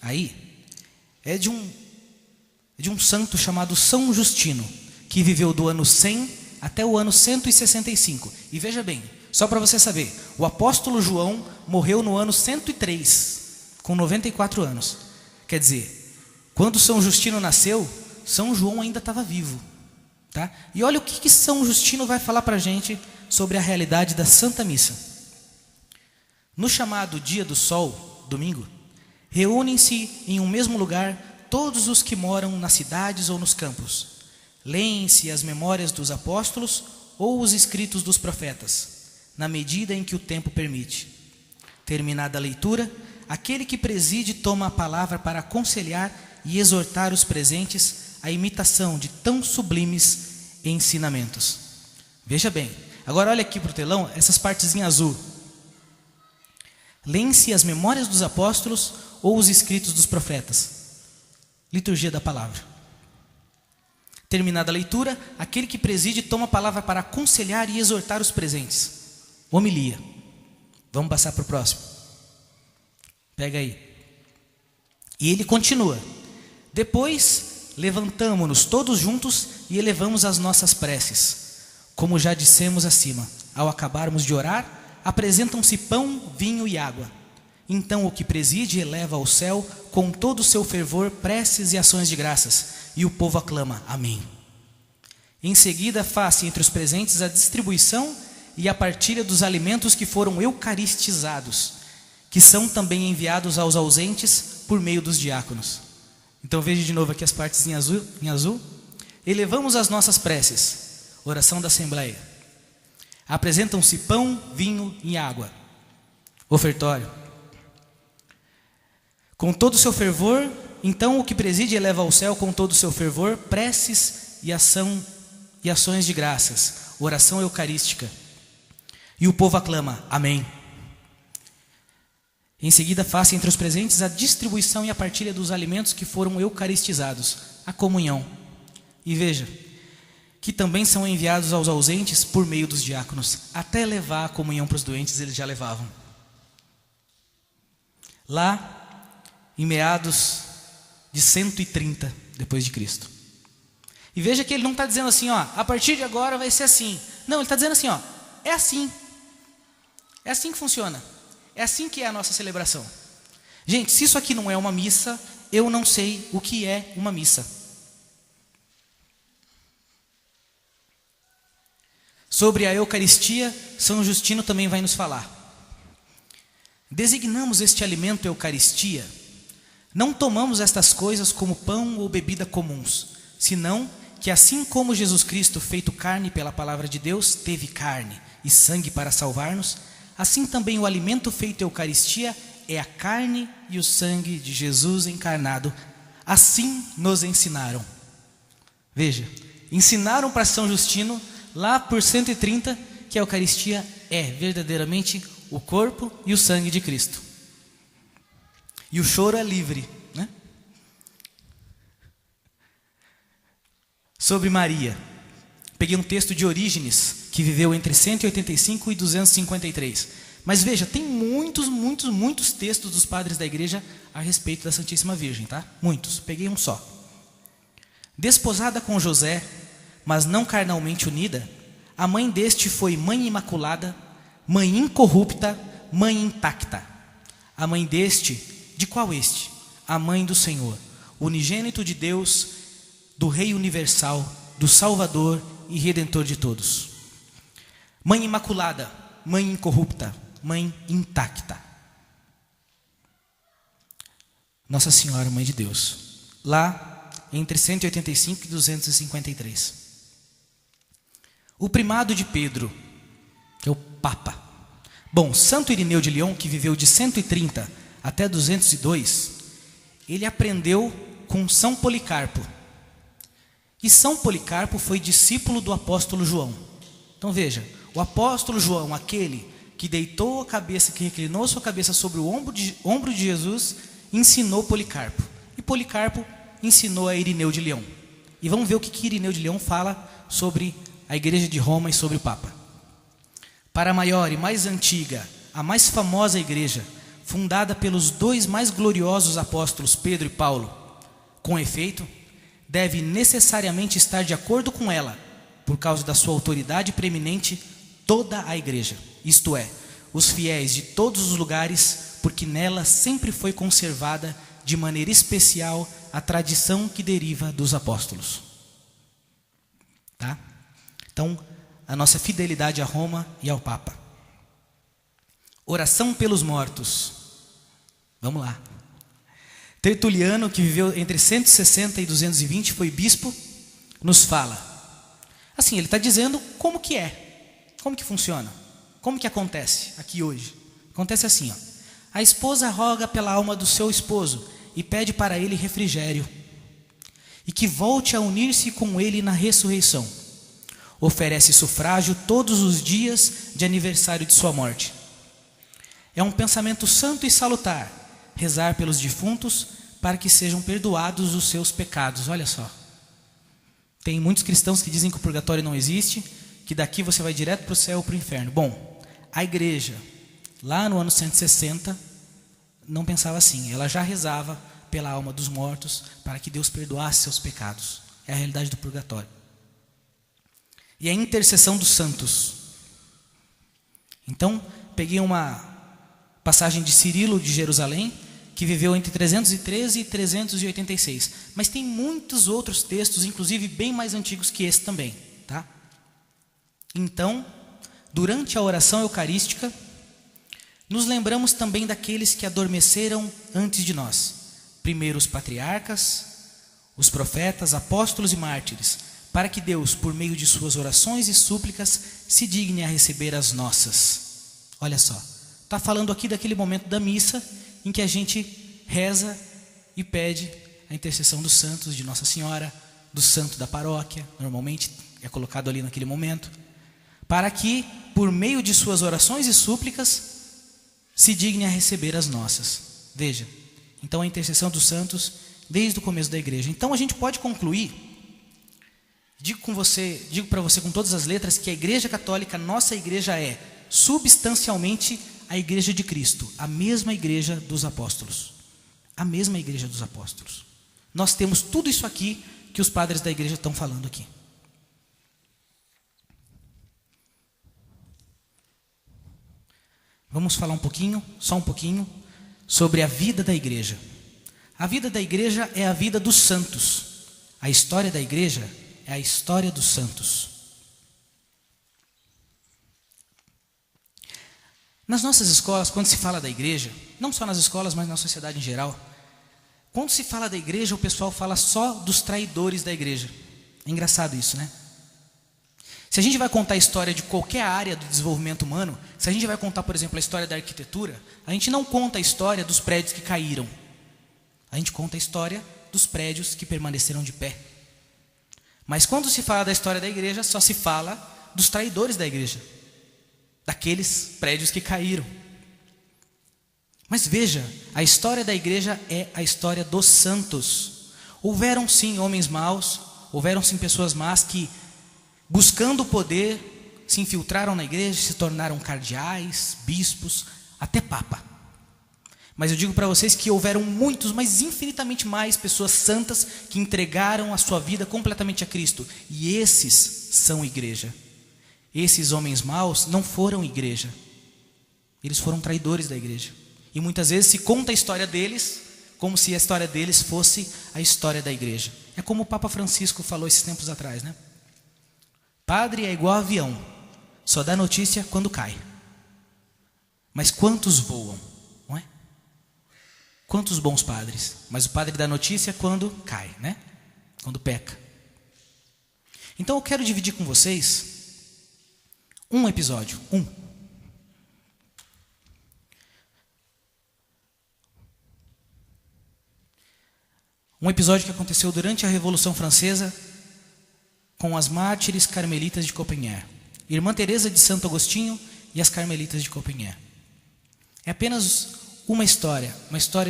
aí é de um santo chamado São Justino, que viveu do ano 100 até o ano 165. E veja bem, só para você saber, o apóstolo João morreu no ano 103, com 94 anos. Quer dizer, quando São Justino nasceu, São João ainda estava vivo. Tá? E olha o que São Justino vai falar para a gente sobre a realidade da Santa Missa. No chamado Dia do Sol, domingo, reúnem-se em um mesmo lugar todos os que moram nas cidades ou nos campos. Leem-se as memórias dos apóstolos ou os escritos dos profetas, na medida em que o tempo permite. Terminada a leitura, aquele que preside toma a palavra para aconselhar e exortar os presentes à imitação de tão sublimes ensinamentos. Veja bem, agora olha aqui para o telão, essas partes em azul. Leem-se as memórias dos apóstolos ou os escritos dos profetas. Liturgia da palavra. Terminada a leitura, aquele que preside toma a palavra para aconselhar e exortar os presentes. Homilia. Vamos passar para o próximo. Pega aí. E ele continua. Depois, levantamo-nos todos juntos e elevamos as nossas preces. Como já dissemos acima, ao acabarmos de orar, apresentam-se pão, vinho e água. Então o que preside eleva ao céu com todo o seu fervor preces e ações de graças, e o povo aclama, amém. Em seguida faz-se entre os presentes a distribuição e a partilha dos alimentos que foram eucaristizados, que são também enviados aos ausentes por meio dos diáconos. Então veja de novo aqui as partes em azul. Elevamos as nossas preces, oração da Assembleia. Apresentam-se pão, vinho e água. Ofertório. Com todo o seu fervor, então o que preside eleva ao céu com todo o seu fervor, preces e ações de graças, oração eucarística. E o povo aclama, amém. Em seguida, faça entre os presentes a distribuição e a partilha dos alimentos que foram eucaristizados, a comunhão. E veja, que também são enviados aos ausentes por meio dos diáconos. Até levar a comunhão para os doentes, eles já levavam. Lá, em meados de 130 depois de Cristo. E veja que ele não está dizendo assim, ó, a partir de agora vai ser assim. Não, ele está dizendo assim, ó, é assim. É assim que funciona. É assim que é a nossa celebração. Gente, se isso aqui não é uma missa, eu não sei o que é uma missa. Sobre a Eucaristia, São Justino também vai nos falar. Designamos este alimento Eucaristia. Não tomamos estas coisas como pão ou bebida comuns, senão que assim como Jesus Cristo, feito carne pela palavra de Deus, teve carne e sangue para salvar-nos, assim também o alimento feito Eucaristia é a carne e o sangue de Jesus encarnado. Assim nos ensinaram. Veja, ensinaram para São Justino, lá por 130, que a Eucaristia é verdadeiramente o corpo e o sangue de Cristo. E o choro é livre, né? Sobre Maria, peguei um texto de Orígenes, que viveu entre 185 e 253. Mas veja, tem muitos textos dos padres da igreja a respeito da Santíssima Virgem, tá? Muitos, peguei um só. Desposada com José, mas não carnalmente unida, a mãe deste foi mãe imaculada, mãe incorrupta, mãe intacta. A mãe deste, de qual este? A mãe do Senhor, unigênito de Deus, do Rei universal, do Salvador e Redentor de todos. Mãe imaculada, mãe incorrupta, mãe intacta. Nossa Senhora, Mãe de Deus, lá entre 185 e 253. O primado de Pedro, que é o Papa. Bom, Santo Irineu de Lyon, que viveu de 130 até 202, ele aprendeu com São Policarpo. E São Policarpo foi discípulo do apóstolo João. Então veja, o apóstolo João, aquele que deitou a cabeça, que reclinou sua cabeça sobre o ombro de Jesus, ensinou Policarpo. E Policarpo ensinou a Irineu de Lyon. E vamos ver o que Irineu de Lyon fala sobre a igreja de Roma e sobre o Papa. Para a maior e mais antiga, a mais famosa igreja, fundada pelos dois mais gloriosos apóstolos, Pedro e Paulo, com efeito, deve necessariamente estar de acordo com ela, por causa da sua autoridade preeminente, toda a igreja, isto é, os fiéis de todos os lugares, porque nela sempre foi conservada de maneira especial a tradição que deriva dos apóstolos. Tá? Então, a nossa fidelidade a Roma e ao Papa. Oração pelos mortos. Vamos lá. Tertuliano, que viveu entre 160 e 220, foi bispo, nos fala. Assim, ele está dizendo como que é, como que funciona, como que acontece aqui hoje. Acontece assim, ó. A esposa roga pela alma do seu esposo e pede para ele refrigério, e que volte a unir-se com ele na ressurreição. Oferece sufrágio todos os dias de aniversário de sua morte. É um pensamento santo e salutar rezar pelos defuntos para que sejam perdoados os seus pecados. Olha só. Tem muitos cristãos que dizem que o purgatório não existe, que daqui você vai direto para o céu ou para o inferno. Bom, a igreja, lá no ano 160, não pensava assim. Ela já rezava pela alma dos mortos para que Deus perdoasse seus pecados. É a realidade do purgatório. E a intercessão dos santos. Então, peguei uma passagem de Cirilo de Jerusalém, que viveu entre 313 e 386. Mas tem muitos outros textos, inclusive bem mais antigos que esse também. Tá? Então, durante a oração eucarística, nos lembramos também daqueles que adormeceram antes de nós. Primeiro os patriarcas, os profetas, apóstolos e mártires, para que Deus, por meio de suas orações e súplicas, se digne a receber as nossas. Olha só, está falando aqui daquele momento da missa em que a gente reza e pede a intercessão dos santos, de Nossa Senhora, do santo da paróquia, normalmente é colocado ali naquele momento, para que, por meio de suas orações e súplicas, se digne a receber as nossas. Veja, então a intercessão dos santos desde o começo da igreja. Então a gente pode concluir, digo para você com todas as letras, que a Igreja Católica, nossa igreja é substancialmente a igreja de Cristo, a mesma igreja dos apóstolos. A mesma igreja dos apóstolos. Nós temos tudo isso aqui que os padres da igreja estão falando aqui. Vamos falar só um pouquinho, sobre a vida da igreja. A vida da igreja é a vida dos santos. A história da igreja é a história dos santos. Nas nossas escolas, quando se fala da igreja, não só nas escolas, mas na sociedade em geral, quando se fala da igreja, o pessoal fala só dos traidores da igreja. É engraçado isso, né? Se a gente vai contar a história de qualquer área do desenvolvimento humano, se a gente vai contar, por exemplo, a história da arquitetura, a gente não conta a história dos prédios que caíram. A gente conta a história dos prédios que permaneceram de pé. Mas quando se fala da história da igreja, só se fala dos traidores da igreja, daqueles prédios que caíram. Mas veja, a história da igreja é a história dos santos. Houveram sim homens maus, houveram sim pessoas más que, buscando o poder, se infiltraram na igreja, se tornaram cardeais, bispos, até papa. Mas eu digo para vocês que houveram muitos, mas infinitamente mais pessoas santas que entregaram a sua vida completamente a Cristo. E esses são igreja. Esses homens maus não foram igreja. Eles foram traidores da igreja. E muitas vezes se conta a história deles como se a história deles fosse a história da igreja. É como o Papa Francisco falou esses tempos atrás, né? Padre é igual avião, só dá notícia quando cai. Mas quantos voam, não é? Quantos bons padres? Mas o padre dá notícia quando cai, né? Quando peca. Então eu quero dividir com vocês um episódio, um episódio que aconteceu durante a Revolução Francesa com as mártires carmelitas de Copenhague, Irmã Teresa de Santo Agostinho e as carmelitas de Copenhague. É apenas uma história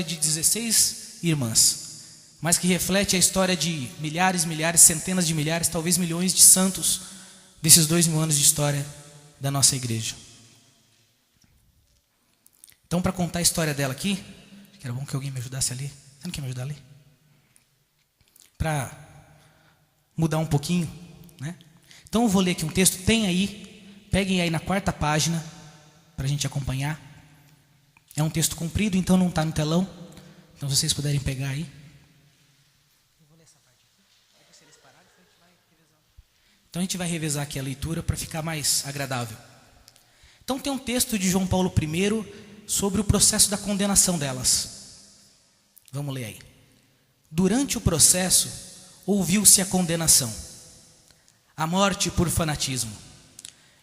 de 16 irmãs, mas que reflete a história de milhares, centenas de milhares, talvez milhões de santos desses 2000 anos de história da nossa igreja. Então, para contar a história dela aqui, que era bom que alguém me ajudasse ali. Você não quer me ajudar ali? Para mudar um pouquinho, né? Então eu vou ler aqui um texto, tem aí, peguem aí na 4ª página, para a gente acompanhar. É um texto comprido, então não está no telão, então se vocês puderem pegar aí. Eu vou ler essa parte aqui, se eles pararem, a gente vai revezando. Então a gente vai revezar aqui a leitura para ficar mais agradável. Então tem um texto de João Paulo I sobre o processo da condenação delas. Vamos ler aí. Durante o processo, ouviu-se a condenação, a morte por fanatismo.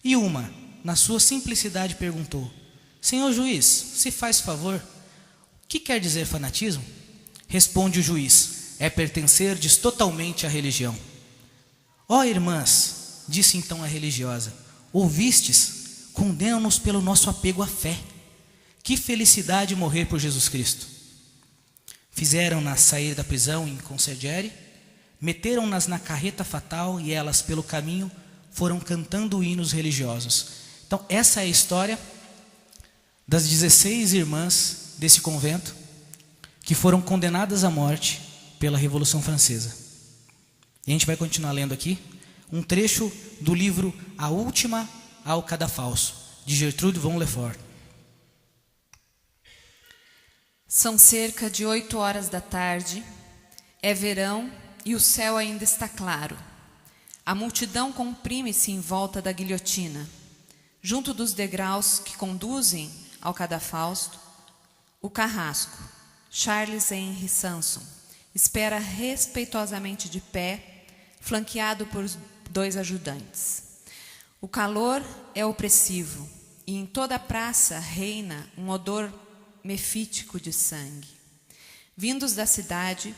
E uma, na sua simplicidade, perguntou: Senhor juiz, se faz favor, o que quer dizer fanatismo? Responde o juiz: é pertencer totalmente à religião. Ó irmãs, disse então a religiosa, ouvistes? Condenam-nos pelo nosso apego à fé. Que felicidade morrer por Jesus Cristo. Fizeram-nas sair da prisão em concediere, meteram-nas na carreta fatal e elas, pelo caminho, foram cantando hinos religiosos. Então, essa é a história das 16 irmãs desse convento que foram condenadas à morte pela Revolução Francesa. E a gente vai continuar lendo aqui um trecho do livro A Última ao Cadafalso, de Gertrude von Lefort. São cerca de 8 horas da tarde, é verão e o céu ainda está claro. A multidão comprime-se em volta da guilhotina. Junto dos degraus que conduzem ao cadafalso, o carrasco, Charles Henry Sanson, espera respeitosamente de pé, flanqueado por 2 ajudantes. O calor é opressivo e em toda a praça reina um odor mefítico de sangue. Vindos da cidade,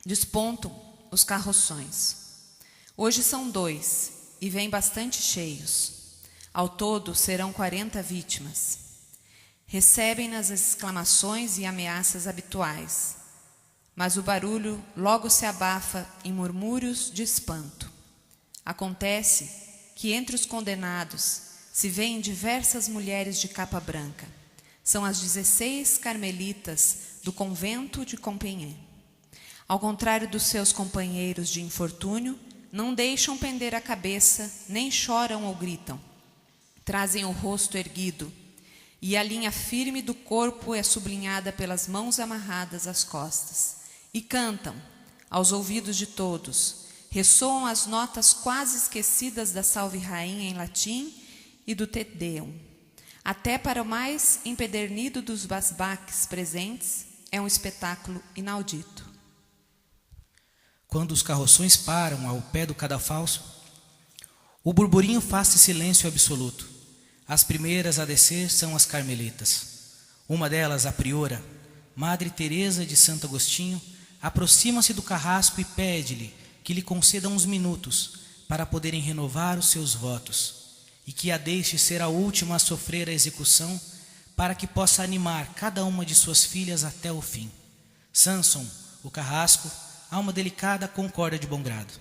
despontam os carroções. Hoje são 2 e vêm bastante cheios. Ao todo serão 40 vítimas. Recebem-nas as exclamações e ameaças habituais, mas o barulho logo se abafa em murmúrios de espanto. Acontece que entre os condenados se veem diversas mulheres de capa branca. São as 16 carmelitas do convento de Compiègne. Ao contrário dos seus companheiros de infortúnio, não deixam pender a cabeça, nem choram ou gritam. Trazem o rosto erguido, e a linha firme do corpo é sublinhada pelas mãos amarradas às costas. E cantam, aos ouvidos de todos, ressoam as notas quase esquecidas da Salve Rainha em latim e do Te Deum. Até para o mais empedernido dos basbaques presentes, é um espetáculo inaudito. Quando os carroções param ao pé do cadafalso, o burburinho faz-se silêncio absoluto. As primeiras a descer são as carmelitas. Uma delas, a priora, Madre Teresa de Santo Agostinho, aproxima-se do carrasco e pede-lhe que lhe conceda uns minutos para poderem renovar os seus votos e que a deixe ser a última a sofrer a execução, para que possa animar cada uma de suas filhas até o fim. Samson, o carrasco, alma delicada, concorda de bom grado.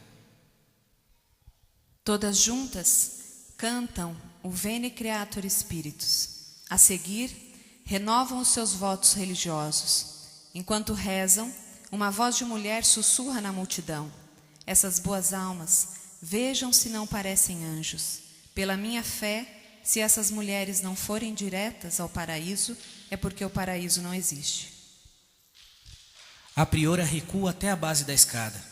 Todas juntas cantam o Veni Creator Spiritus. A seguir, renovam os seus votos religiosos. Enquanto rezam, uma voz de mulher sussurra na multidão: essas boas almas, vejam se não parecem anjos. Pela minha fé, se essas mulheres não forem diretas ao paraíso, é porque o paraíso não existe. A priora recua até a base da escada.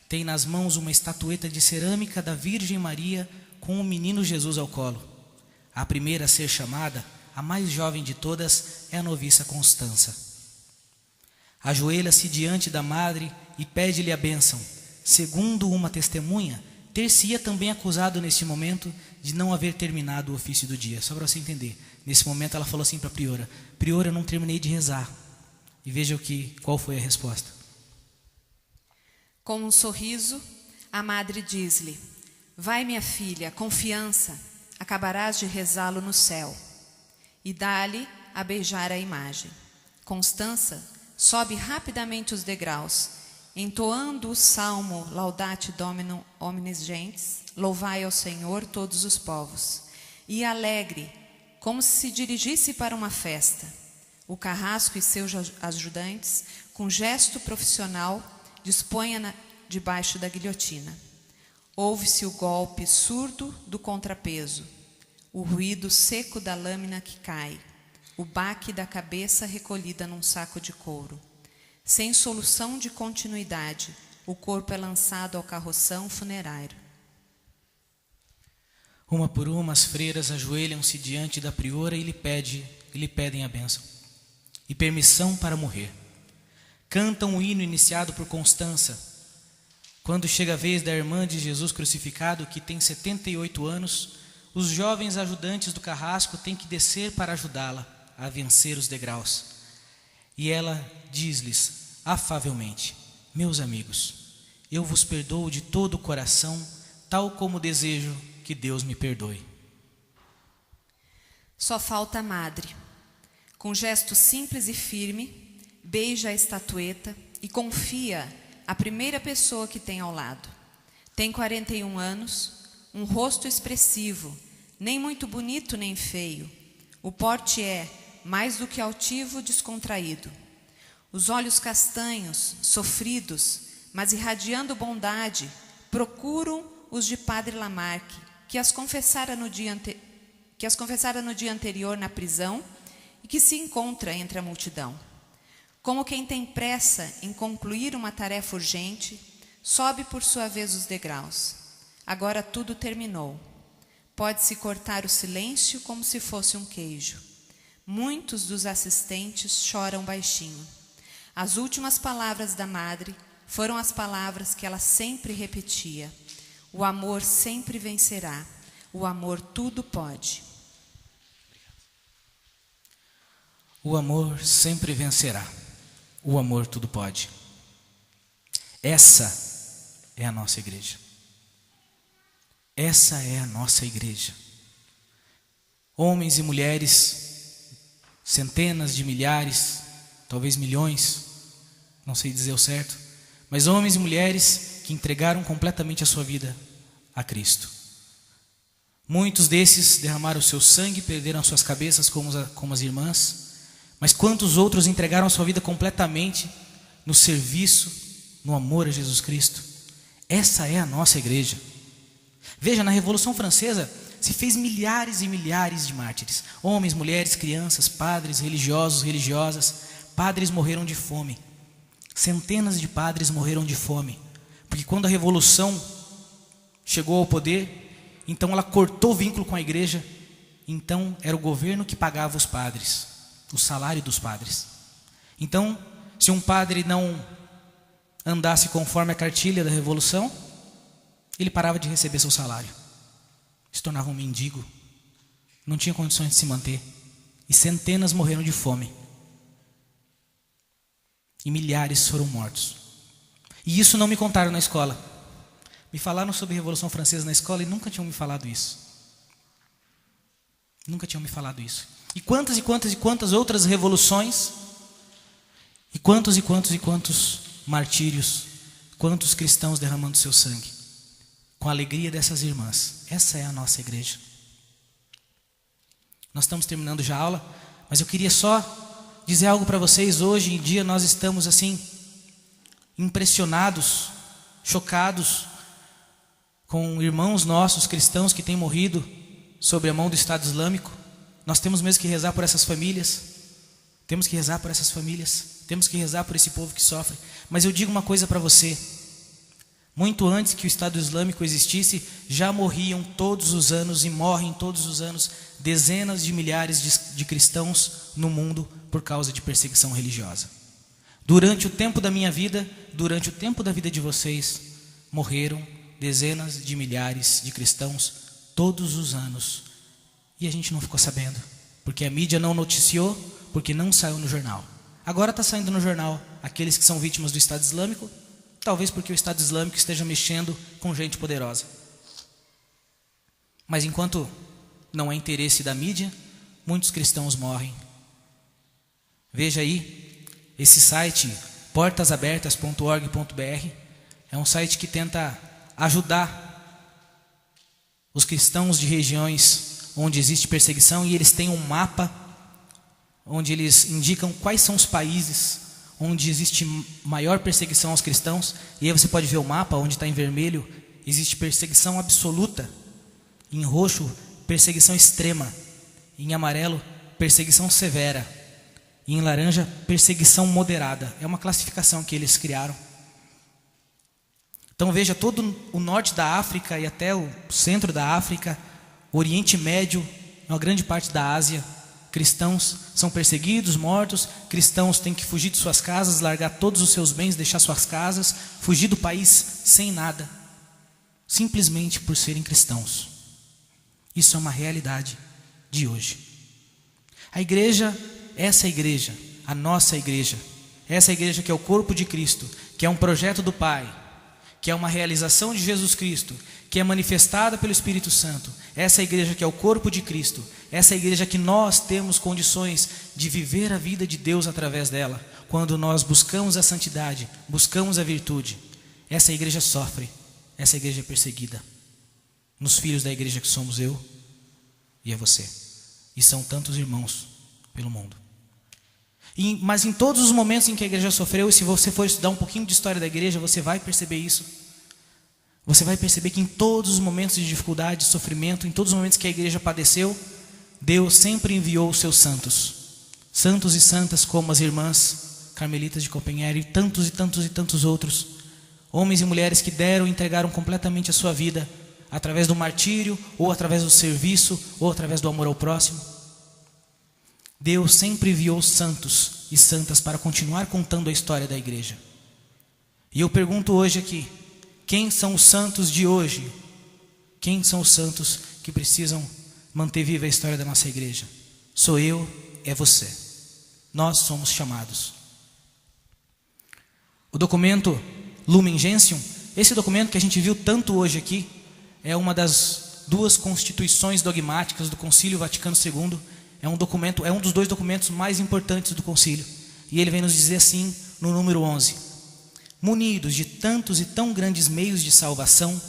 Tem nas mãos uma estatueta de cerâmica da Virgem Maria com o menino Jesus ao colo. A primeira a ser chamada, a mais jovem de todas, é a noviça Constança. Ajoelha-se diante da madre e pede-lhe a bênção. Segundo uma testemunha, ter-se-ia também acusado neste momento de não haver terminado o ofício do dia. Só para você entender, nesse momento ela falou assim para a priora: priora, eu não terminei de rezar. E veja qual foi a resposta. Com um sorriso, a madre diz-lhe: vai, minha filha, confiança, acabarás de rezá-lo no céu. E dá-lhe a beijar a imagem. Constança sobe rapidamente os degraus, entoando o salmo Laudate Dominum Omnes Gentes, louvai ao Senhor todos os povos, e alegre, como se dirigisse para uma festa. O carrasco e seus ajudantes, com gesto profissional, dispõem-na debaixo da guilhotina. Ouve-se o golpe surdo do contrapeso, o ruído seco da lâmina que cai, o baque da cabeça recolhida num saco de couro. Sem solução de continuidade, o corpo é lançado ao carroção funerário. Uma por uma, as freiras ajoelham-se diante da priora e lhe pedem a bênção e permissão para morrer. Cantam o hino iniciado por Constança. Quando chega a vez da irmã de Jesus crucificado, que tem 78 anos, os jovens ajudantes do carrasco têm que descer para ajudá-la a vencer os degraus. E ela diz-lhes afavelmente: meus amigos, eu vos perdoo de todo o coração, tal como desejo que Deus me perdoe. Só falta a madre. Com gesto simples e firme, beija a estatueta e confia a primeira pessoa que tem ao lado. Tem 41 anos, um rosto expressivo, nem muito bonito nem feio. O porte é, mais do que altivo, descontraído. Os olhos castanhos, sofridos, mas irradiando bondade, procuram os de Padre Lamarck, que as confessara no dia anterior na prisão e que se encontra entre a multidão. Como quem tem pressa em concluir uma tarefa urgente, sobe por sua vez os degraus. Agora tudo terminou. Pode-se cortar o silêncio como se fosse um queijo. Muitos dos assistentes choram baixinho. As últimas palavras da madre foram as palavras que ela sempre repetia: o amor sempre vencerá, o amor tudo pode. O amor sempre vencerá, o amor tudo pode. Essa é a nossa igreja. Essa é a nossa igreja. Homens e mulheres, centenas de milhares, talvez milhões, não sei dizer o certo, mas homens e mulheres que entregaram completamente a sua vida a Cristo. Muitos desses derramaram o seu sangue, perderam suas cabeças como as irmãs, mas quantos outros entregaram a sua vida completamente no serviço, no amor a Jesus Cristo? Essa é a nossa igreja. Veja, na Revolução Francesa se fez milhares e milhares de mártires. Homens, mulheres, crianças, padres, religiosos, religiosas. Padres morreram de fome. Centenas de padres morreram de fome. Porque quando a Revolução chegou ao poder, então ela cortou o vínculo com a igreja. então era o governo que pagava os padres, o salário dos padres. Então, se um padre não andasse conforme a cartilha da Revolução, ele parava de receber seu salário, se tornava um mendigo, não tinha condições de se manter, e centenas morreram de fome, e milhares foram mortos. E isso não me contaram na escola. Me falaram sobre a Revolução Francesa na escola e nunca tinham me falado isso. Nunca tinham me falado isso. E quantas e quantas e quantas outras revoluções, e quantos martírios, quantos cristãos derramando seu sangue, com a alegria dessas irmãs. Essa é a nossa igreja. Nós estamos terminando já a aula, mas eu queria só dizer algo para vocês. Hoje em dia nós estamos assim, impressionados, chocados com irmãos nossos cristãos que têm morrido sob a mão do Estado Islâmico. Nós temos mesmo que rezar por essas famílias. Temos que rezar por essas famílias. Temos que rezar por esse povo que sofre. Mas eu digo uma coisa para você. Muito antes que o Estado Islâmico existisse, já morriam todos os anos e morrem todos os anos dezenas de milhares de cristãos no mundo por causa de perseguição religiosa. Durante o tempo da minha vida, durante o tempo da vida de vocês, morreram dezenas de milhares de cristãos todos os anos. E a gente não ficou sabendo, porque a mídia não noticiou, porque não saiu no jornal. Agora está saindo no jornal aqueles que são vítimas do Estado Islâmico, talvez porque o Estado Islâmico esteja mexendo com gente poderosa. Mas enquanto não é interesse da mídia, muitos cristãos morrem. Veja aí, esse site portasabertas.org.br é um site que tenta ajudar os cristãos de regiões onde existe perseguição, e eles têm um mapa onde eles indicam quais são os países onde existe maior perseguição aos cristãos. E aí você pode ver o mapa, onde está em vermelho, existe perseguição absoluta, em roxo, perseguição extrema, em amarelo, perseguição severa, e em laranja, perseguição moderada. É uma classificação que eles criaram. Então veja, todo o norte da África e até o centro da África, o Oriente Médio, uma grande parte da Ásia, cristãos são perseguidos, mortos. Cristãos têm que fugir de suas casas, largar todos os seus bens, deixar suas casas, fugir do país sem nada, simplesmente por serem cristãos. Isso é uma realidade de hoje. A igreja, essa igreja, a nossa igreja, essa igreja que é o corpo de Cristo, que é um projeto do Pai, que é uma realização de Jesus Cristo, que é manifestada pelo Espírito Santo, essa igreja que é o corpo de Cristo, essa igreja que nós temos condições de viver a vida de Deus através dela, quando nós buscamos a santidade, buscamos a virtude. Essa igreja sofre, essa igreja é perseguida, nos filhos da igreja que somos eu e é você, e são tantos irmãos pelo mundo. Mas em todos os momentos em que a igreja sofreu, e se você for estudar um pouquinho de história da igreja, você vai perceber isso. Você vai perceber que em todos os momentos de dificuldade, de sofrimento, em todos os momentos que a igreja padeceu, Deus sempre enviou os seus santos. Santos e santas como as irmãs carmelitas de Copenhague, e tantos outros. Homens e mulheres que deram e entregaram completamente a sua vida, através do martírio, ou através do serviço, ou através do amor ao próximo. Deus sempre enviou santos e santas para continuar contando a história da igreja. E eu pergunto hoje aqui, quem são os santos de hoje? Quem são os santos que precisam manter viva a história da nossa igreja? Sou eu, é você. Nós somos chamados. O documento Lumen Gentium, esse documento que a gente viu tanto hoje aqui, é uma das duas constituições dogmáticas do Concílio Vaticano II. É um dos 2 documentos mais importantes do concílio. E ele vem nos dizer assim no número 11: munidos de tantos e tão grandes meios de salvação,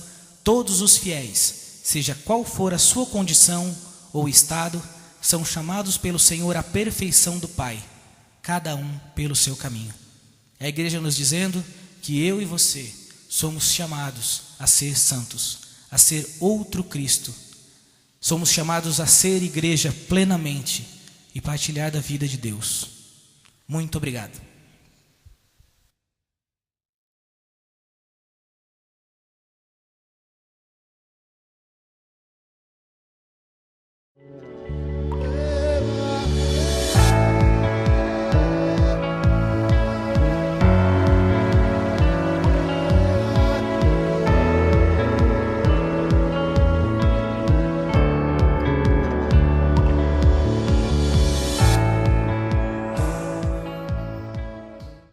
todos os fiéis, seja qual for a sua condição ou estado, são chamados pelo Senhor à perfeição do Pai, cada um pelo seu caminho. É a igreja nos dizendo que eu e você somos chamados a ser santos, a ser outro Cristo. Somos chamados a ser igreja plenamente e partilhar da vida de Deus. Muito obrigado.